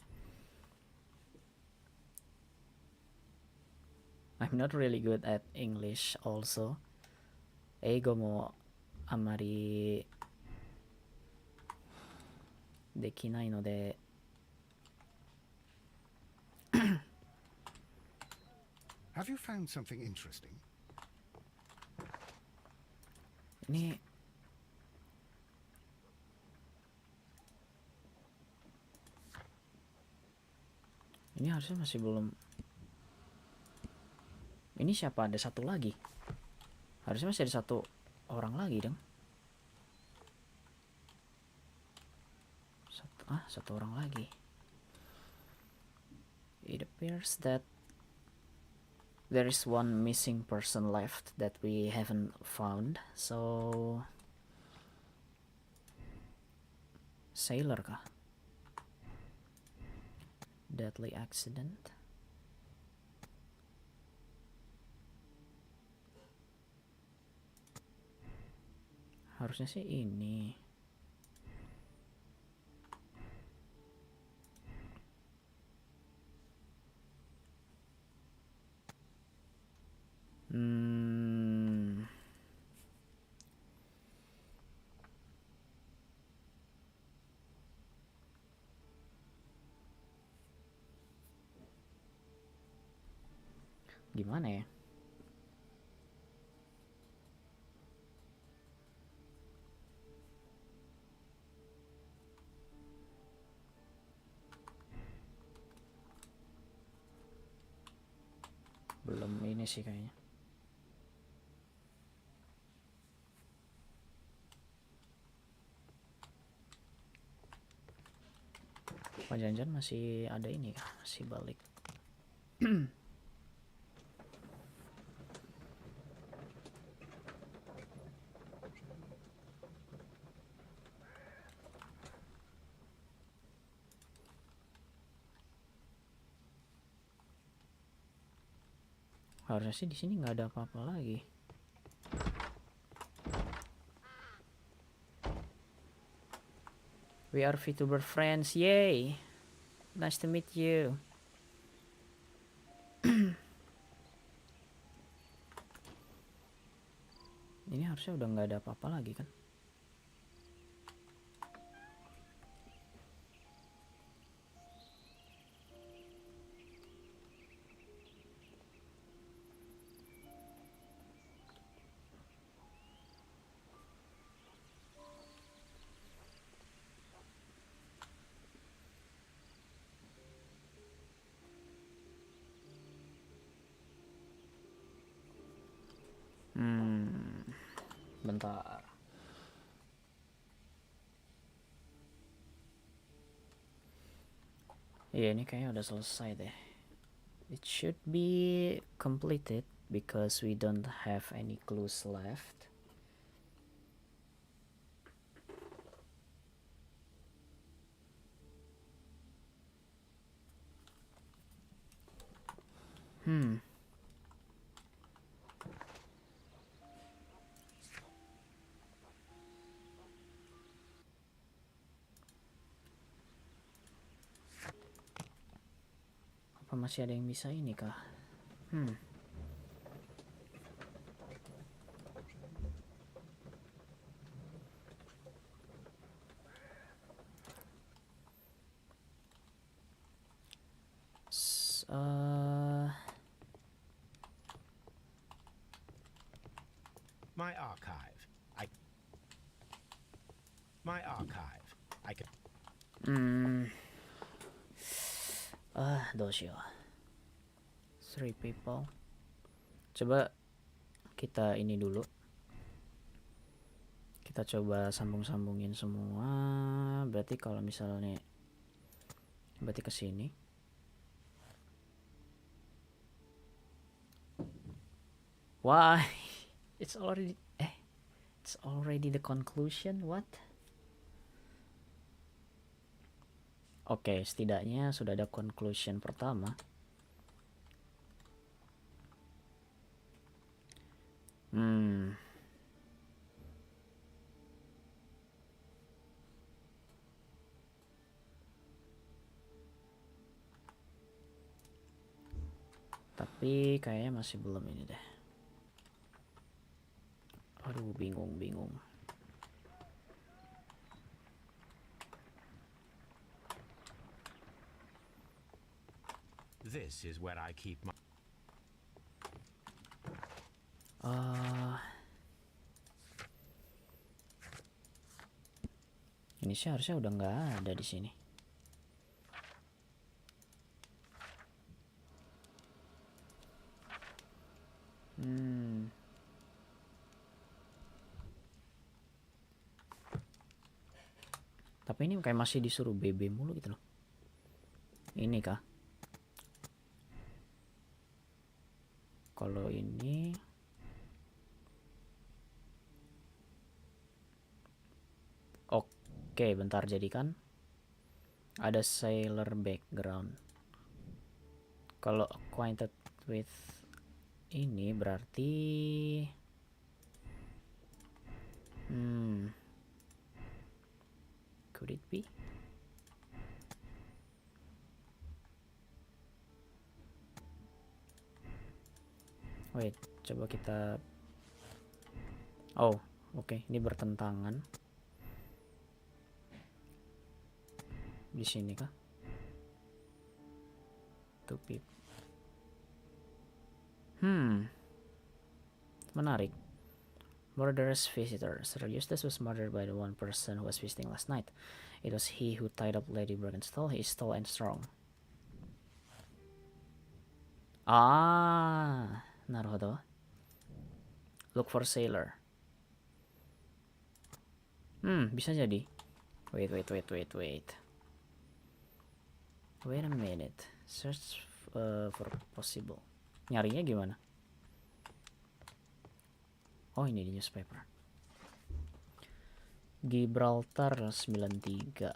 I'm not really good at English also. 英語もあんまりできないので、Have you found something interesting? Ini harusnya masih belum. Ini siapa? Ada satu lagi. Harusnya masih ada satu orang lagi dong. Satu orang lagi. It appears that there is one missing person left that we haven't found. So, sailor kah? Deadly accident. Harusnya sih ini. Gimana ya? Belum ini sih kayaknya. Jangan-jangan masih ada ini kah? Masih balik. Harusnya sih di sini nggak ada apa-apa lagi. We are VTuber friends, yay! Nice to meet you. Ini harusnya udah nggak ada apa-apa lagi kan? Bentar. Iya, ini kayaknya udah selesai deh. It should be completed because we don't have any clues left. Apa masih ada yang bisa ini kah? My archive. I can. どうしよう. 3 people. Coba kita ini dulu. Kita coba sambung-sambungin semua. Berarti kalau misalnya berarti ke sini. Why? It's already the conclusion. What? Oke, setidaknya sudah ada conclusion pertama. Tapi kayaknya masih belum ini deh. Aduh, bingung. This is where I keep my... Ini sih harusnya udah nggak ada di sini. Tapi ini kayak masih disuruh BB mulu gitu loh. Ini kah? Kalau ini oke, bentar, jadi kan ada sailor background. Kalau acquainted with ini berarti could it be? Wait, coba kita. Oh, oke, ini bertentangan. Di sini kah? Two people. Menarik. Murderous visitor. Sir Eustace was murdered by the one person who was visiting last night. It was he who tied up Lady Brackenstall. He is tall and strong. Ah, naruhodo. Look for sailor. Bisa jadi. Wait. Wait a minute. Search for possible. Nyarinya gimana? Oh, ini di newspaper. Gibraltar 93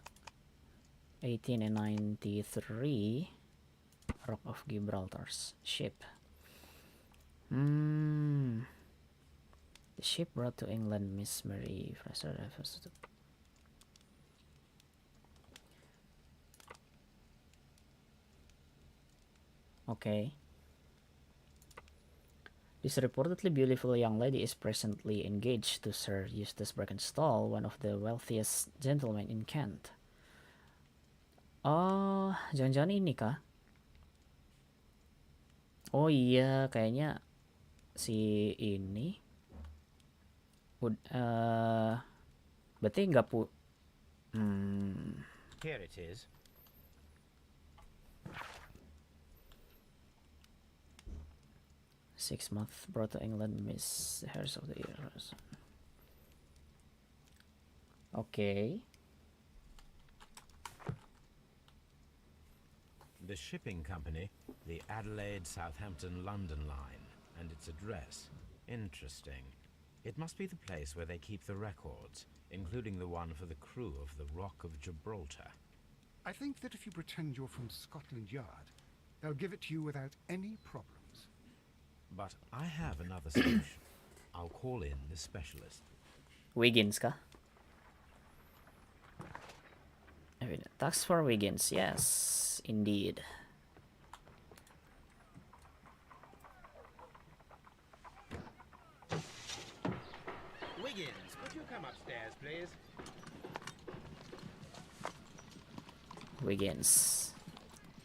1893 Rock of Gibraltar's ship. The ship brought to England Miss Mary Fraser. Okay. This reportedly beautiful young lady is presently engaged to Sir Eustace Brackenstall, one of the wealthiest gentlemen in Kent. Oh, jangan-jangan ini kah? Oh iya, kayaknya si ini. Berarti nggak Here it is. Six-month brought to England Miss Hairs of the Year. Okay. The shipping company, the Adelaide, Southampton, London line, and its address. Interesting. It must be the place where they keep the records, including the one for the crew of the Rock of Gibraltar. I think that if you pretend you're from Scotland Yard, they'll give it to you without any problems. But I have another solution. I'll call in the specialist. Wiggins kah? Tax for Wiggins, yes, indeed. Wiggins, could you come upstairs, please? Wiggins,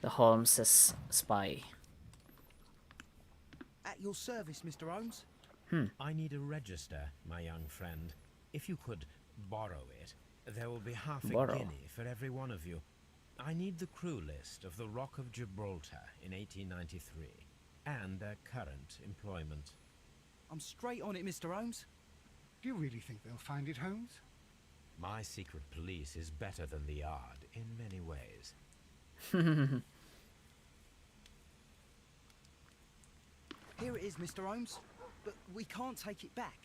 the Holmes' spy. At your service, Mr. Holmes. I need a register, my young friend. If you could borrow it, there will be half a guinea for every one of you. I need the crew list of the Rock of Gibraltar in 1893 and their current employment. I'm straight on it, Mr. Holmes. Do you really think they'll find it, Holmes? My secret police is better than the Yard in many ways. Here it is, Mr. Holmes. But we can't take it back.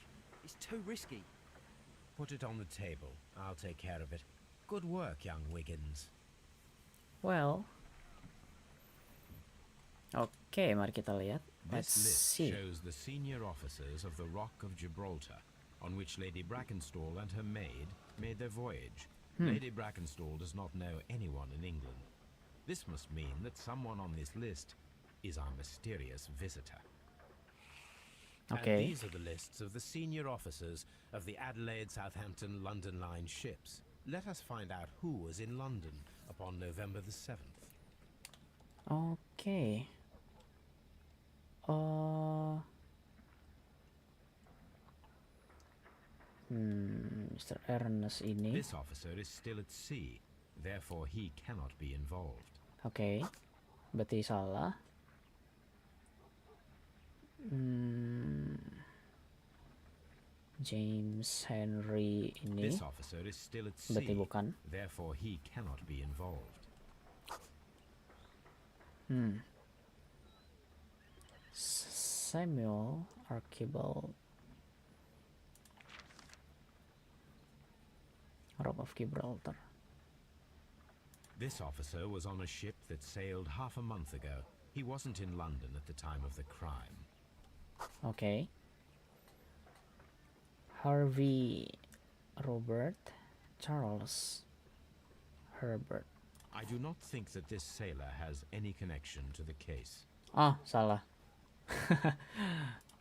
It's too risky. Put it on the table. I'll take care of it. Good work, young Wiggins. Well, okay, mari kita lihat. Let's This list see. shows the senior officers of the Rock of Gibraltar, on which Lady Brackenstall and her maid made their voyage. Lady Brackenstall does not know anyone in England. This must mean that someone on this list is our mysterious visitor. Okay. And these are the lists of the senior officers of the Adelaide, Southampton, London line ships. Let us find out who was in London upon November the 7th. Oke. Mr. Ernest ini. This officer is still at sea, therefore he cannot be involved. Oke. Berarti salah. James Henry ini. This officer is still at Berarti sea, bukan. therefore he cannot be involved. Samuel Archibald. Harap of Gibraltar. This officer was on a ship that sailed half a month ago. He wasn't in London at the time of the crime. Oke. Harvey Robert Charles Herbert. I do not think that this sailor has any connection to the case. Ah, salah.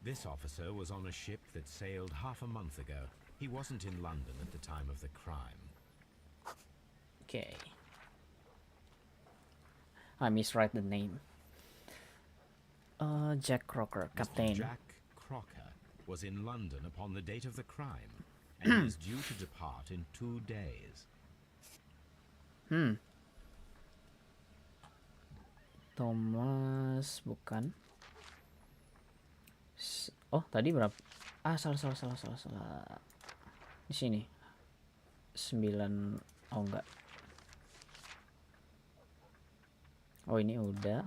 This officer was on a ship that sailed half a month ago. He wasn't in London at the time of the crime. Okay. I miswrite the name. Jack Crocker, Mr. Captain. Jack Crocker was in London upon the date of the crime, and he is due to depart in 2 days. Thomas bukan. Oh, tadi berapa? Ah, salah. Di sini. 9. Oh, enggak. Oh, ini udah.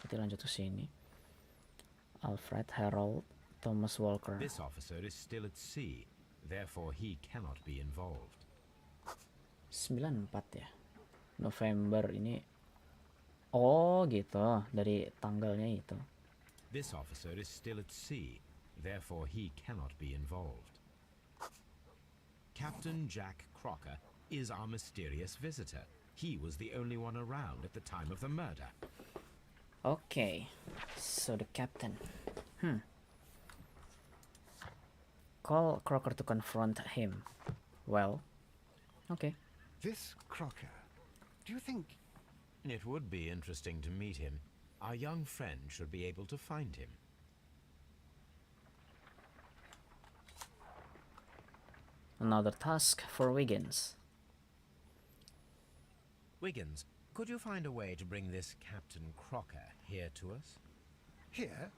Kita lanjut ke sini. Alfred Harold Thomas Walker. This officer is still at sea, therefore he cannot be involved. 94 ya. November ini. Oh, gitu. Dari tanggalnya itu. This officer is still at sea, therefore he cannot be involved. Captain Jack Crocker is our mysterious visitor. He was the only one around at the time of the murder. Okay, so the captain. Call Crocker to confront him. Well, okay. This Crocker, do you think... It would be interesting to meet him. Our young friend should be able to find him. Another task for Wiggins. Wiggins, could you find a way to bring this Captain Crocker here to us? Here?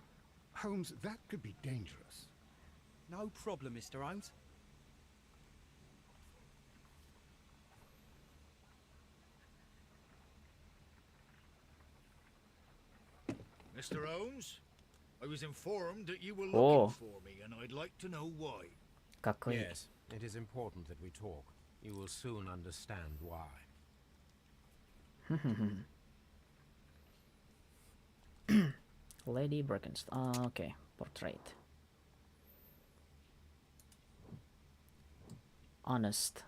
Holmes, that could be dangerous. No problem, Mr. Holmes. Mr. Holmes, I was informed that you were Oh. looking for me, and I'd like to know why. Kakoi. Yes, it is important that we talk. You will soon understand why. Lady Birkenstock. Okay, portrait. Honest.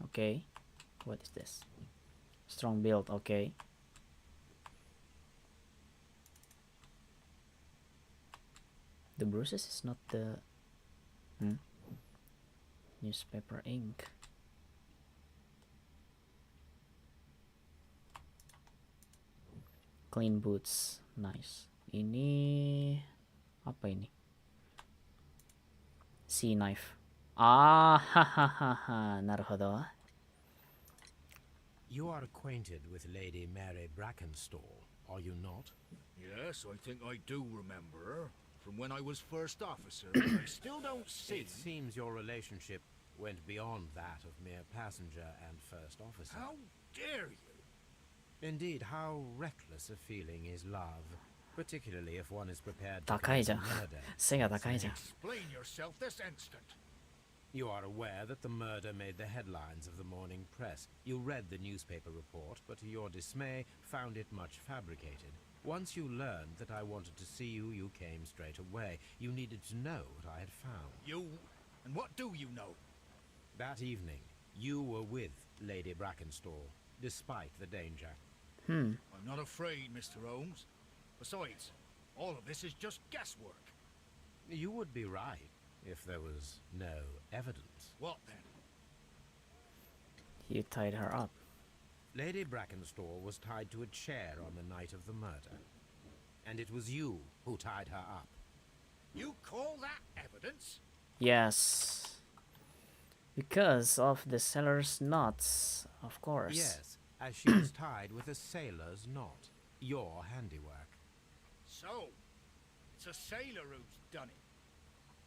Okay. What is this? Strong build. Okay. The bruises is not the newspaper ink. Clean boots. Nice. Ini apa ini? Sea knife. Ah, hahaha. Naruhodo. You are acquainted with Lady Mary Brackenstall, are you not? Yes, I think I do remember her. From when I was first officer, but I still don't see... It seems your relationship went beyond that of mere passenger and first officer. How dare you? Indeed, how reckless a feeling is love, particularly if one is prepared to Takai commit ja. murder. Sega takai ja. Explain yourself this instant. You are aware that the murder made the headlines of the morning press. You read the newspaper report, but to your dismay, found it much fabricated. Once you learned that I wanted to see you, you came straight away. You needed to know what I had found. You... and what do you know? That evening, you were with Lady Brackenstall, despite the danger. I'm not afraid, Mr. Holmes. Besides, all of this is just guesswork. You would be right if there was no evidence. What then? You tied her up. Lady Brackenstall was tied to a chair on the night of the murder. And it was you who tied her up. You call that evidence? Yes. Because of the sailor's knots, of course. Yes, as she was tied with a sailor's knot. Your handiwork. So, it's a sailor who's done it.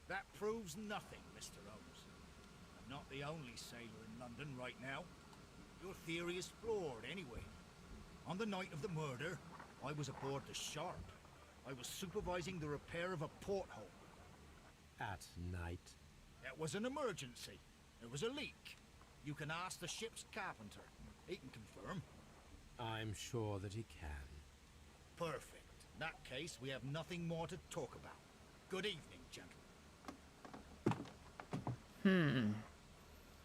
That proves nothing, Mr. Holmes. I'm not the only sailor in London right now. Your theory is flawed anyway. On the night of the murder, I was aboard the Sharp. I was supervising the repair of a porthole. At night? It was an emergency. There was a leak. You can ask the ship's carpenter. He can confirm. I'm sure that he can. Perfect. In that case, we have nothing more to talk about. Good evening, gentlemen.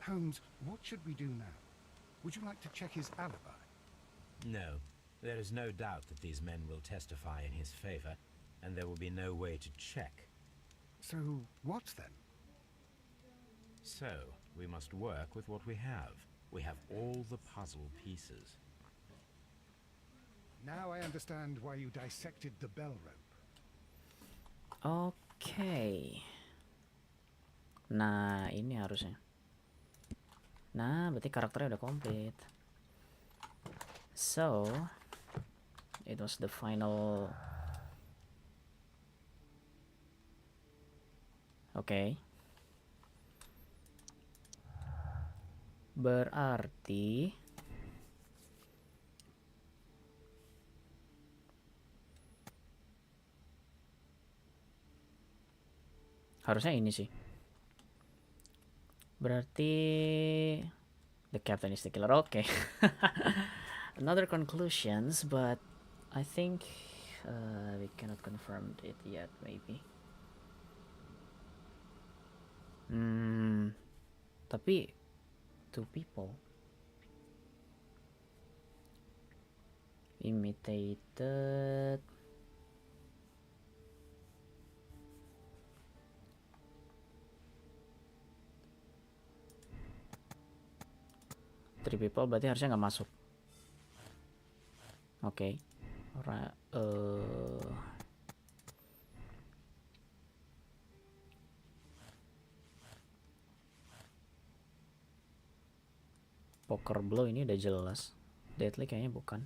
Holmes, what should we do now? Would you like to check his alibi? No. There is no doubt that these men will testify in his favor, and there will be no way to check. So, what then? So, we must work with what we have. We have all the puzzle pieces. Now I understand why you dissected the bell rope. Oke. Nah, ini harusnya. Nah, berarti karakternya udah komplit. So, it was the final. Oke. Berarti harusnya ini sih. Berarti the captain is the killer. Okay. Another conclusions, but I think we cannot confirm it yet. Maybe. Tapi two people imitated. Three people berarti harusnya nggak masuk. Oke. Poker blow ini udah jelas. Deadly kayaknya bukan.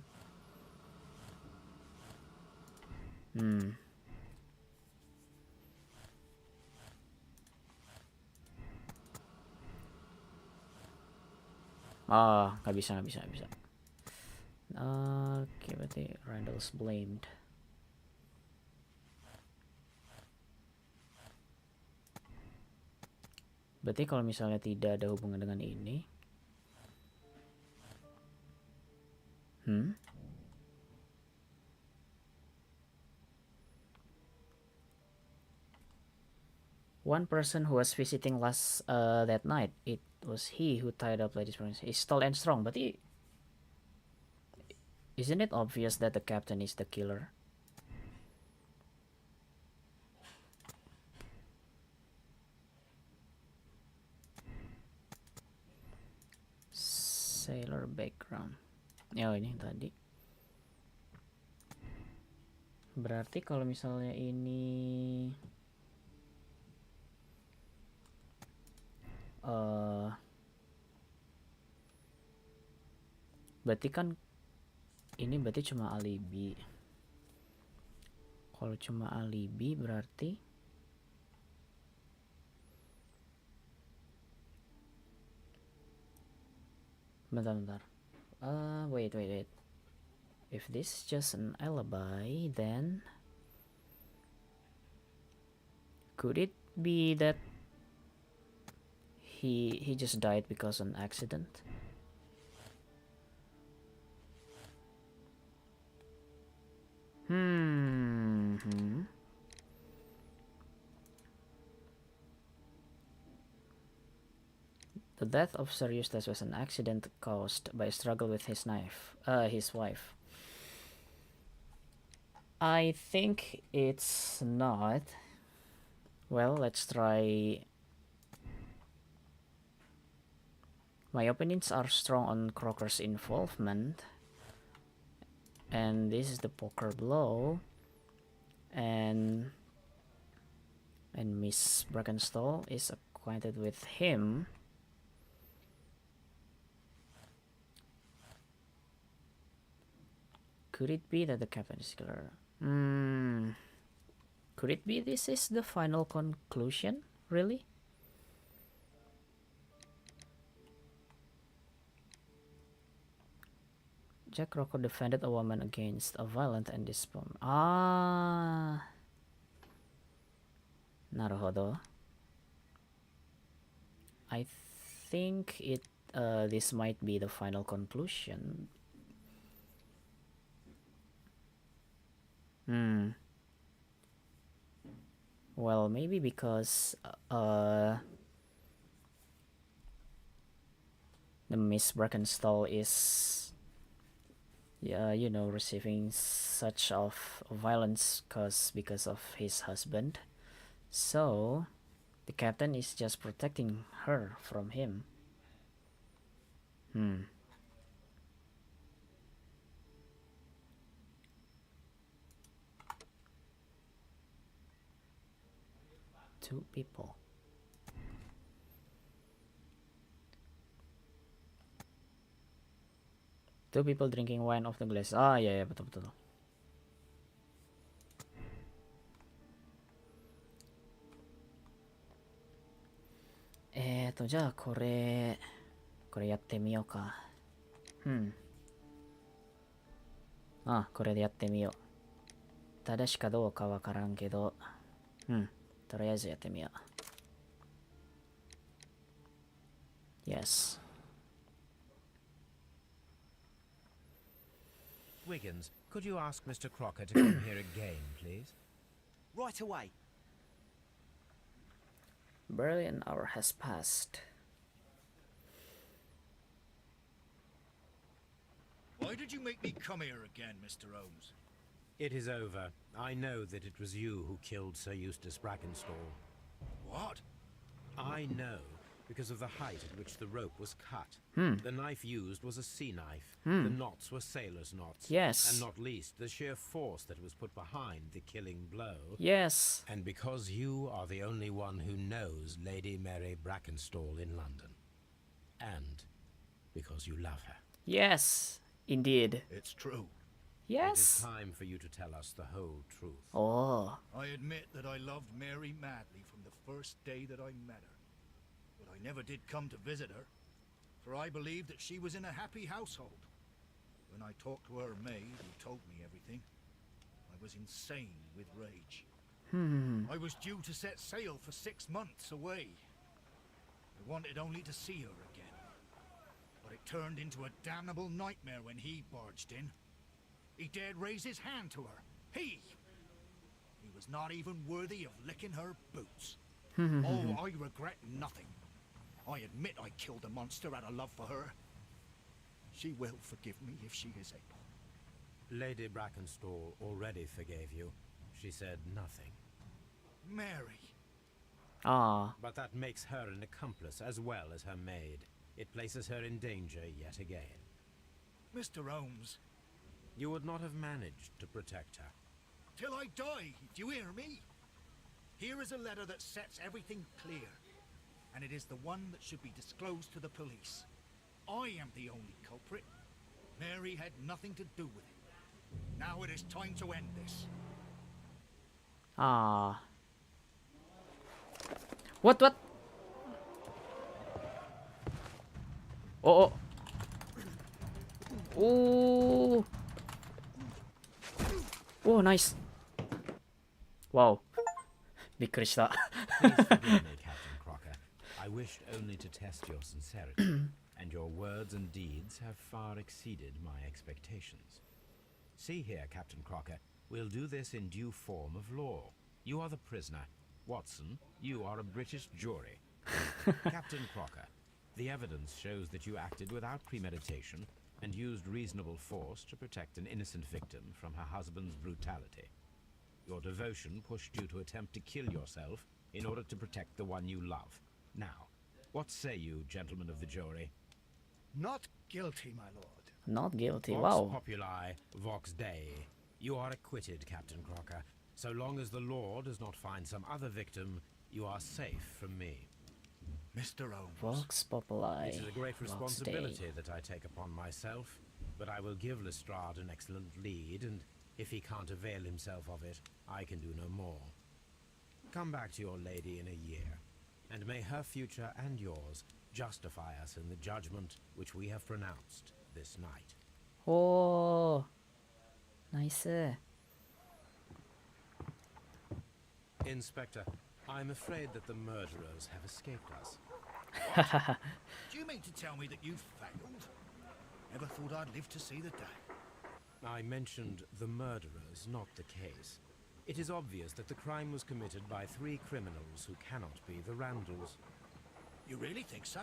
Nggak bisa. Oke, berarti Randall's blamed. Berarti kalau misalnya tidak ada hubungan dengan ini, one person who was visiting last that night, it was he who tied up Lady Springs. He's tall and strong, but isn't it obvious that the captain is the killer? Sailor background. Oh, ini tadi. Berarti kalau misalnya ini berarti kan ini berarti cuma alibi. Kalau cuma alibi berarti bentar. Wait. If this is just an alibi, then could it be that he just died because of an accident? The death of Sir Eustace was an accident caused by a struggle with his wife. I think it's not. Well, let's try My opinions are strong on Crocker's involvement. And this is the poker blow. And Miss Brackenstall is acquainted with him. Could it be that the captain is killer? Could it be this is the final conclusion? Really? Jack Crocker defended a woman against a violent and despondent. Naruhodo. I think this might be the final conclusion. Well, maybe because the Miss Brackenstall is, you know, receiving such of violence because of his husband. So the captain is just protecting her from him. Two people. Two people drinking wine off the glass. Ya, betul. Ja, これやってみようか。これでやってみよう。正しかどうかわからんけど、とりあえずやってみよう。Yes. Wiggins, could you ask Mr. Crocker to come here again, please? Right away. Barely an hour has passed. Why did you make me come here again, Mr. Holmes? It is over. I know that it was you who killed Sir Eustace Brackenstall. What? I know, because of the height at which the rope was cut. The knife used was a sea knife. The knots were sailor's knots. Yes. And not least, the sheer force that was put behind the killing blow. Yes. And because you are the only one who knows Lady Mary Brackenstall in London. And because you love her. Yes, indeed. It's true. Yes. It is time for you to tell us the whole truth. Oh. I admit that I loved Mary madly from the first day that I met her. But I never did come to visit her, for I believed that she was in a happy household. When I talked to her maid, who told me everything, I was insane with rage. I was due to set sail for 6 months away. I wanted only to see her again. But it turned into a damnable nightmare when he barged in. He dared raise his hand to her. He was not even worthy of licking her boots. Oh, I regret nothing. I admit I killed a monster out of love for her. She will forgive me if she is able. Lady Brackenstall already forgave you. She said nothing. Mary. But that makes her an accomplice as well as her maid. It places her in danger yet again. Mr. Holmes. You would not have managed to protect her. Till I die, do you hear me? Here is a letter that sets everything clear. And it is the one that should be disclosed to the police. I am the only culprit. Mary had nothing to do with it. Now it is time to end this. What? Oh. Oh, nice. Wow. びっくりした。 Please forgive me, Captain Crocker. I wished only to test your sincerity, and your words and deeds have far exceeded my expectations. See here, Captain Crocker, we'll do this in due form of law. You are the prisoner. Watson, you are a British jury. Captain Crocker, the evidence shows that you acted without premeditation and used reasonable force to protect an innocent victim from her husband's brutality. Your devotion pushed you to attempt to kill yourself in order to protect the one you love. Now, what say you, gentlemen of the jury? Not guilty, my lord. Not guilty. Vox Wow. populi, vox dei. You are acquitted, Captain Crocker. So long as the law does not find some other victim, you are safe from me. Mr. Holmes. Vox populi. It is a great Vox responsibility Dei. that I take upon myself, but I will give Lestrade an excellent lead, and if he can't avail himself of it, I can do no more. Come back to your lady in a year, and may her future and yours justify us in the judgment which we have pronounced this night. Oh, nice. Inspector, I'm afraid that the murderers have escaped us. Do you mean to tell me that you failed? Never thought I'd live to see the day. I mentioned the murderers, not the case. It is obvious that the crime was committed by 3 criminals who cannot be the Randalls. You really think so?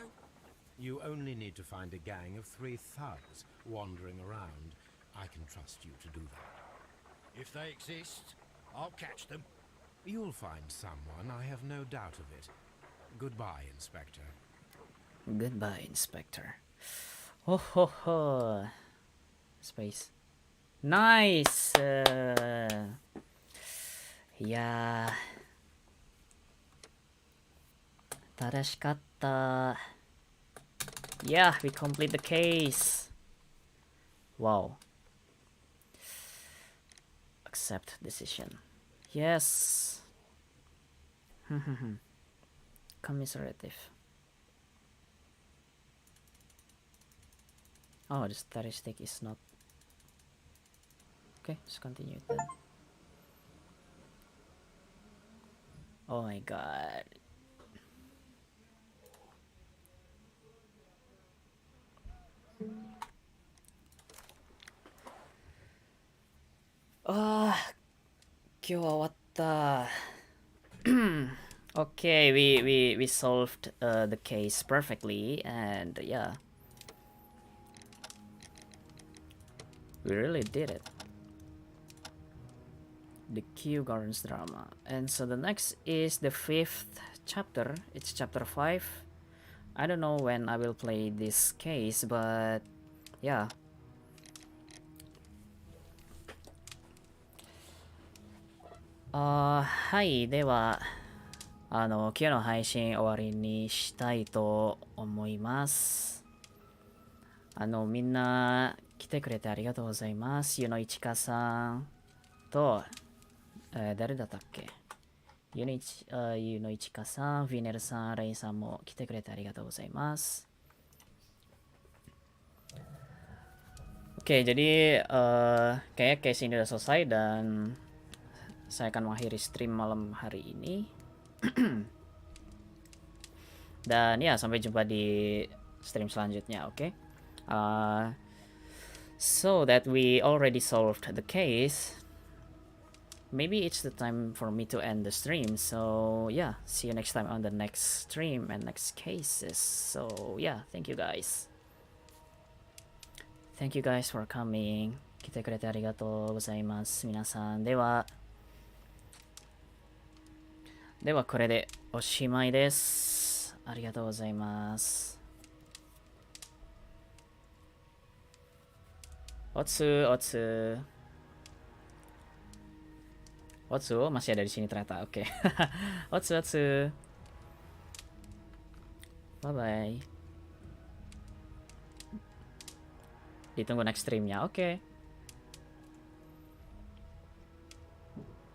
You only need to find a gang of 3 thugs wandering around. I can trust you to do that. If they exist, I'll catch them. You'll find someone, I have no doubt of it. Goodbye, Inspector. Goodbye, Inspector. Oh ho ho. Space. Nice. いやー、正しかった。Yeah, we complete the case. Wow. Accept decision. Yes. Commiserative. Oh, the statistic is not. Okay, just continue then. Oh my god. Ah, 今日は終わった。Okay, we solved the case perfectly, and yeah, we really did it. The Kew Gardens drama, and so the next is the 5th chapter. It's chapter 5. I don't know when I will play this case, but yeah. Ah, はい、では今日の配信終わりにしたいと思います。みんな来てくれてありがとうございます。ゆのいちかさんと、誰だったっけ？ゆのいちかさん、フィネルさん、レイさんも来てくれてありがとうございます。Oke, jadi kayaknya case ini udah selesai dan saya akan mengakhiri stream malam hari ini. Dan ya, sampai jumpa di stream selanjutnya, oke? So that we already solved the case, maybe it's the time for me to end the stream. So yeah, see you next time on the next stream and next cases. So yeah, thank you guys. Thank you guys for coming. 来てくれてありがとうございます。皆さん。ではこれでおしまいです。ありがとうございます。Otsu, masih ada di sini ternyata. Oke. Otsu. Bye bye. Ditunggu next streamnya. Oke.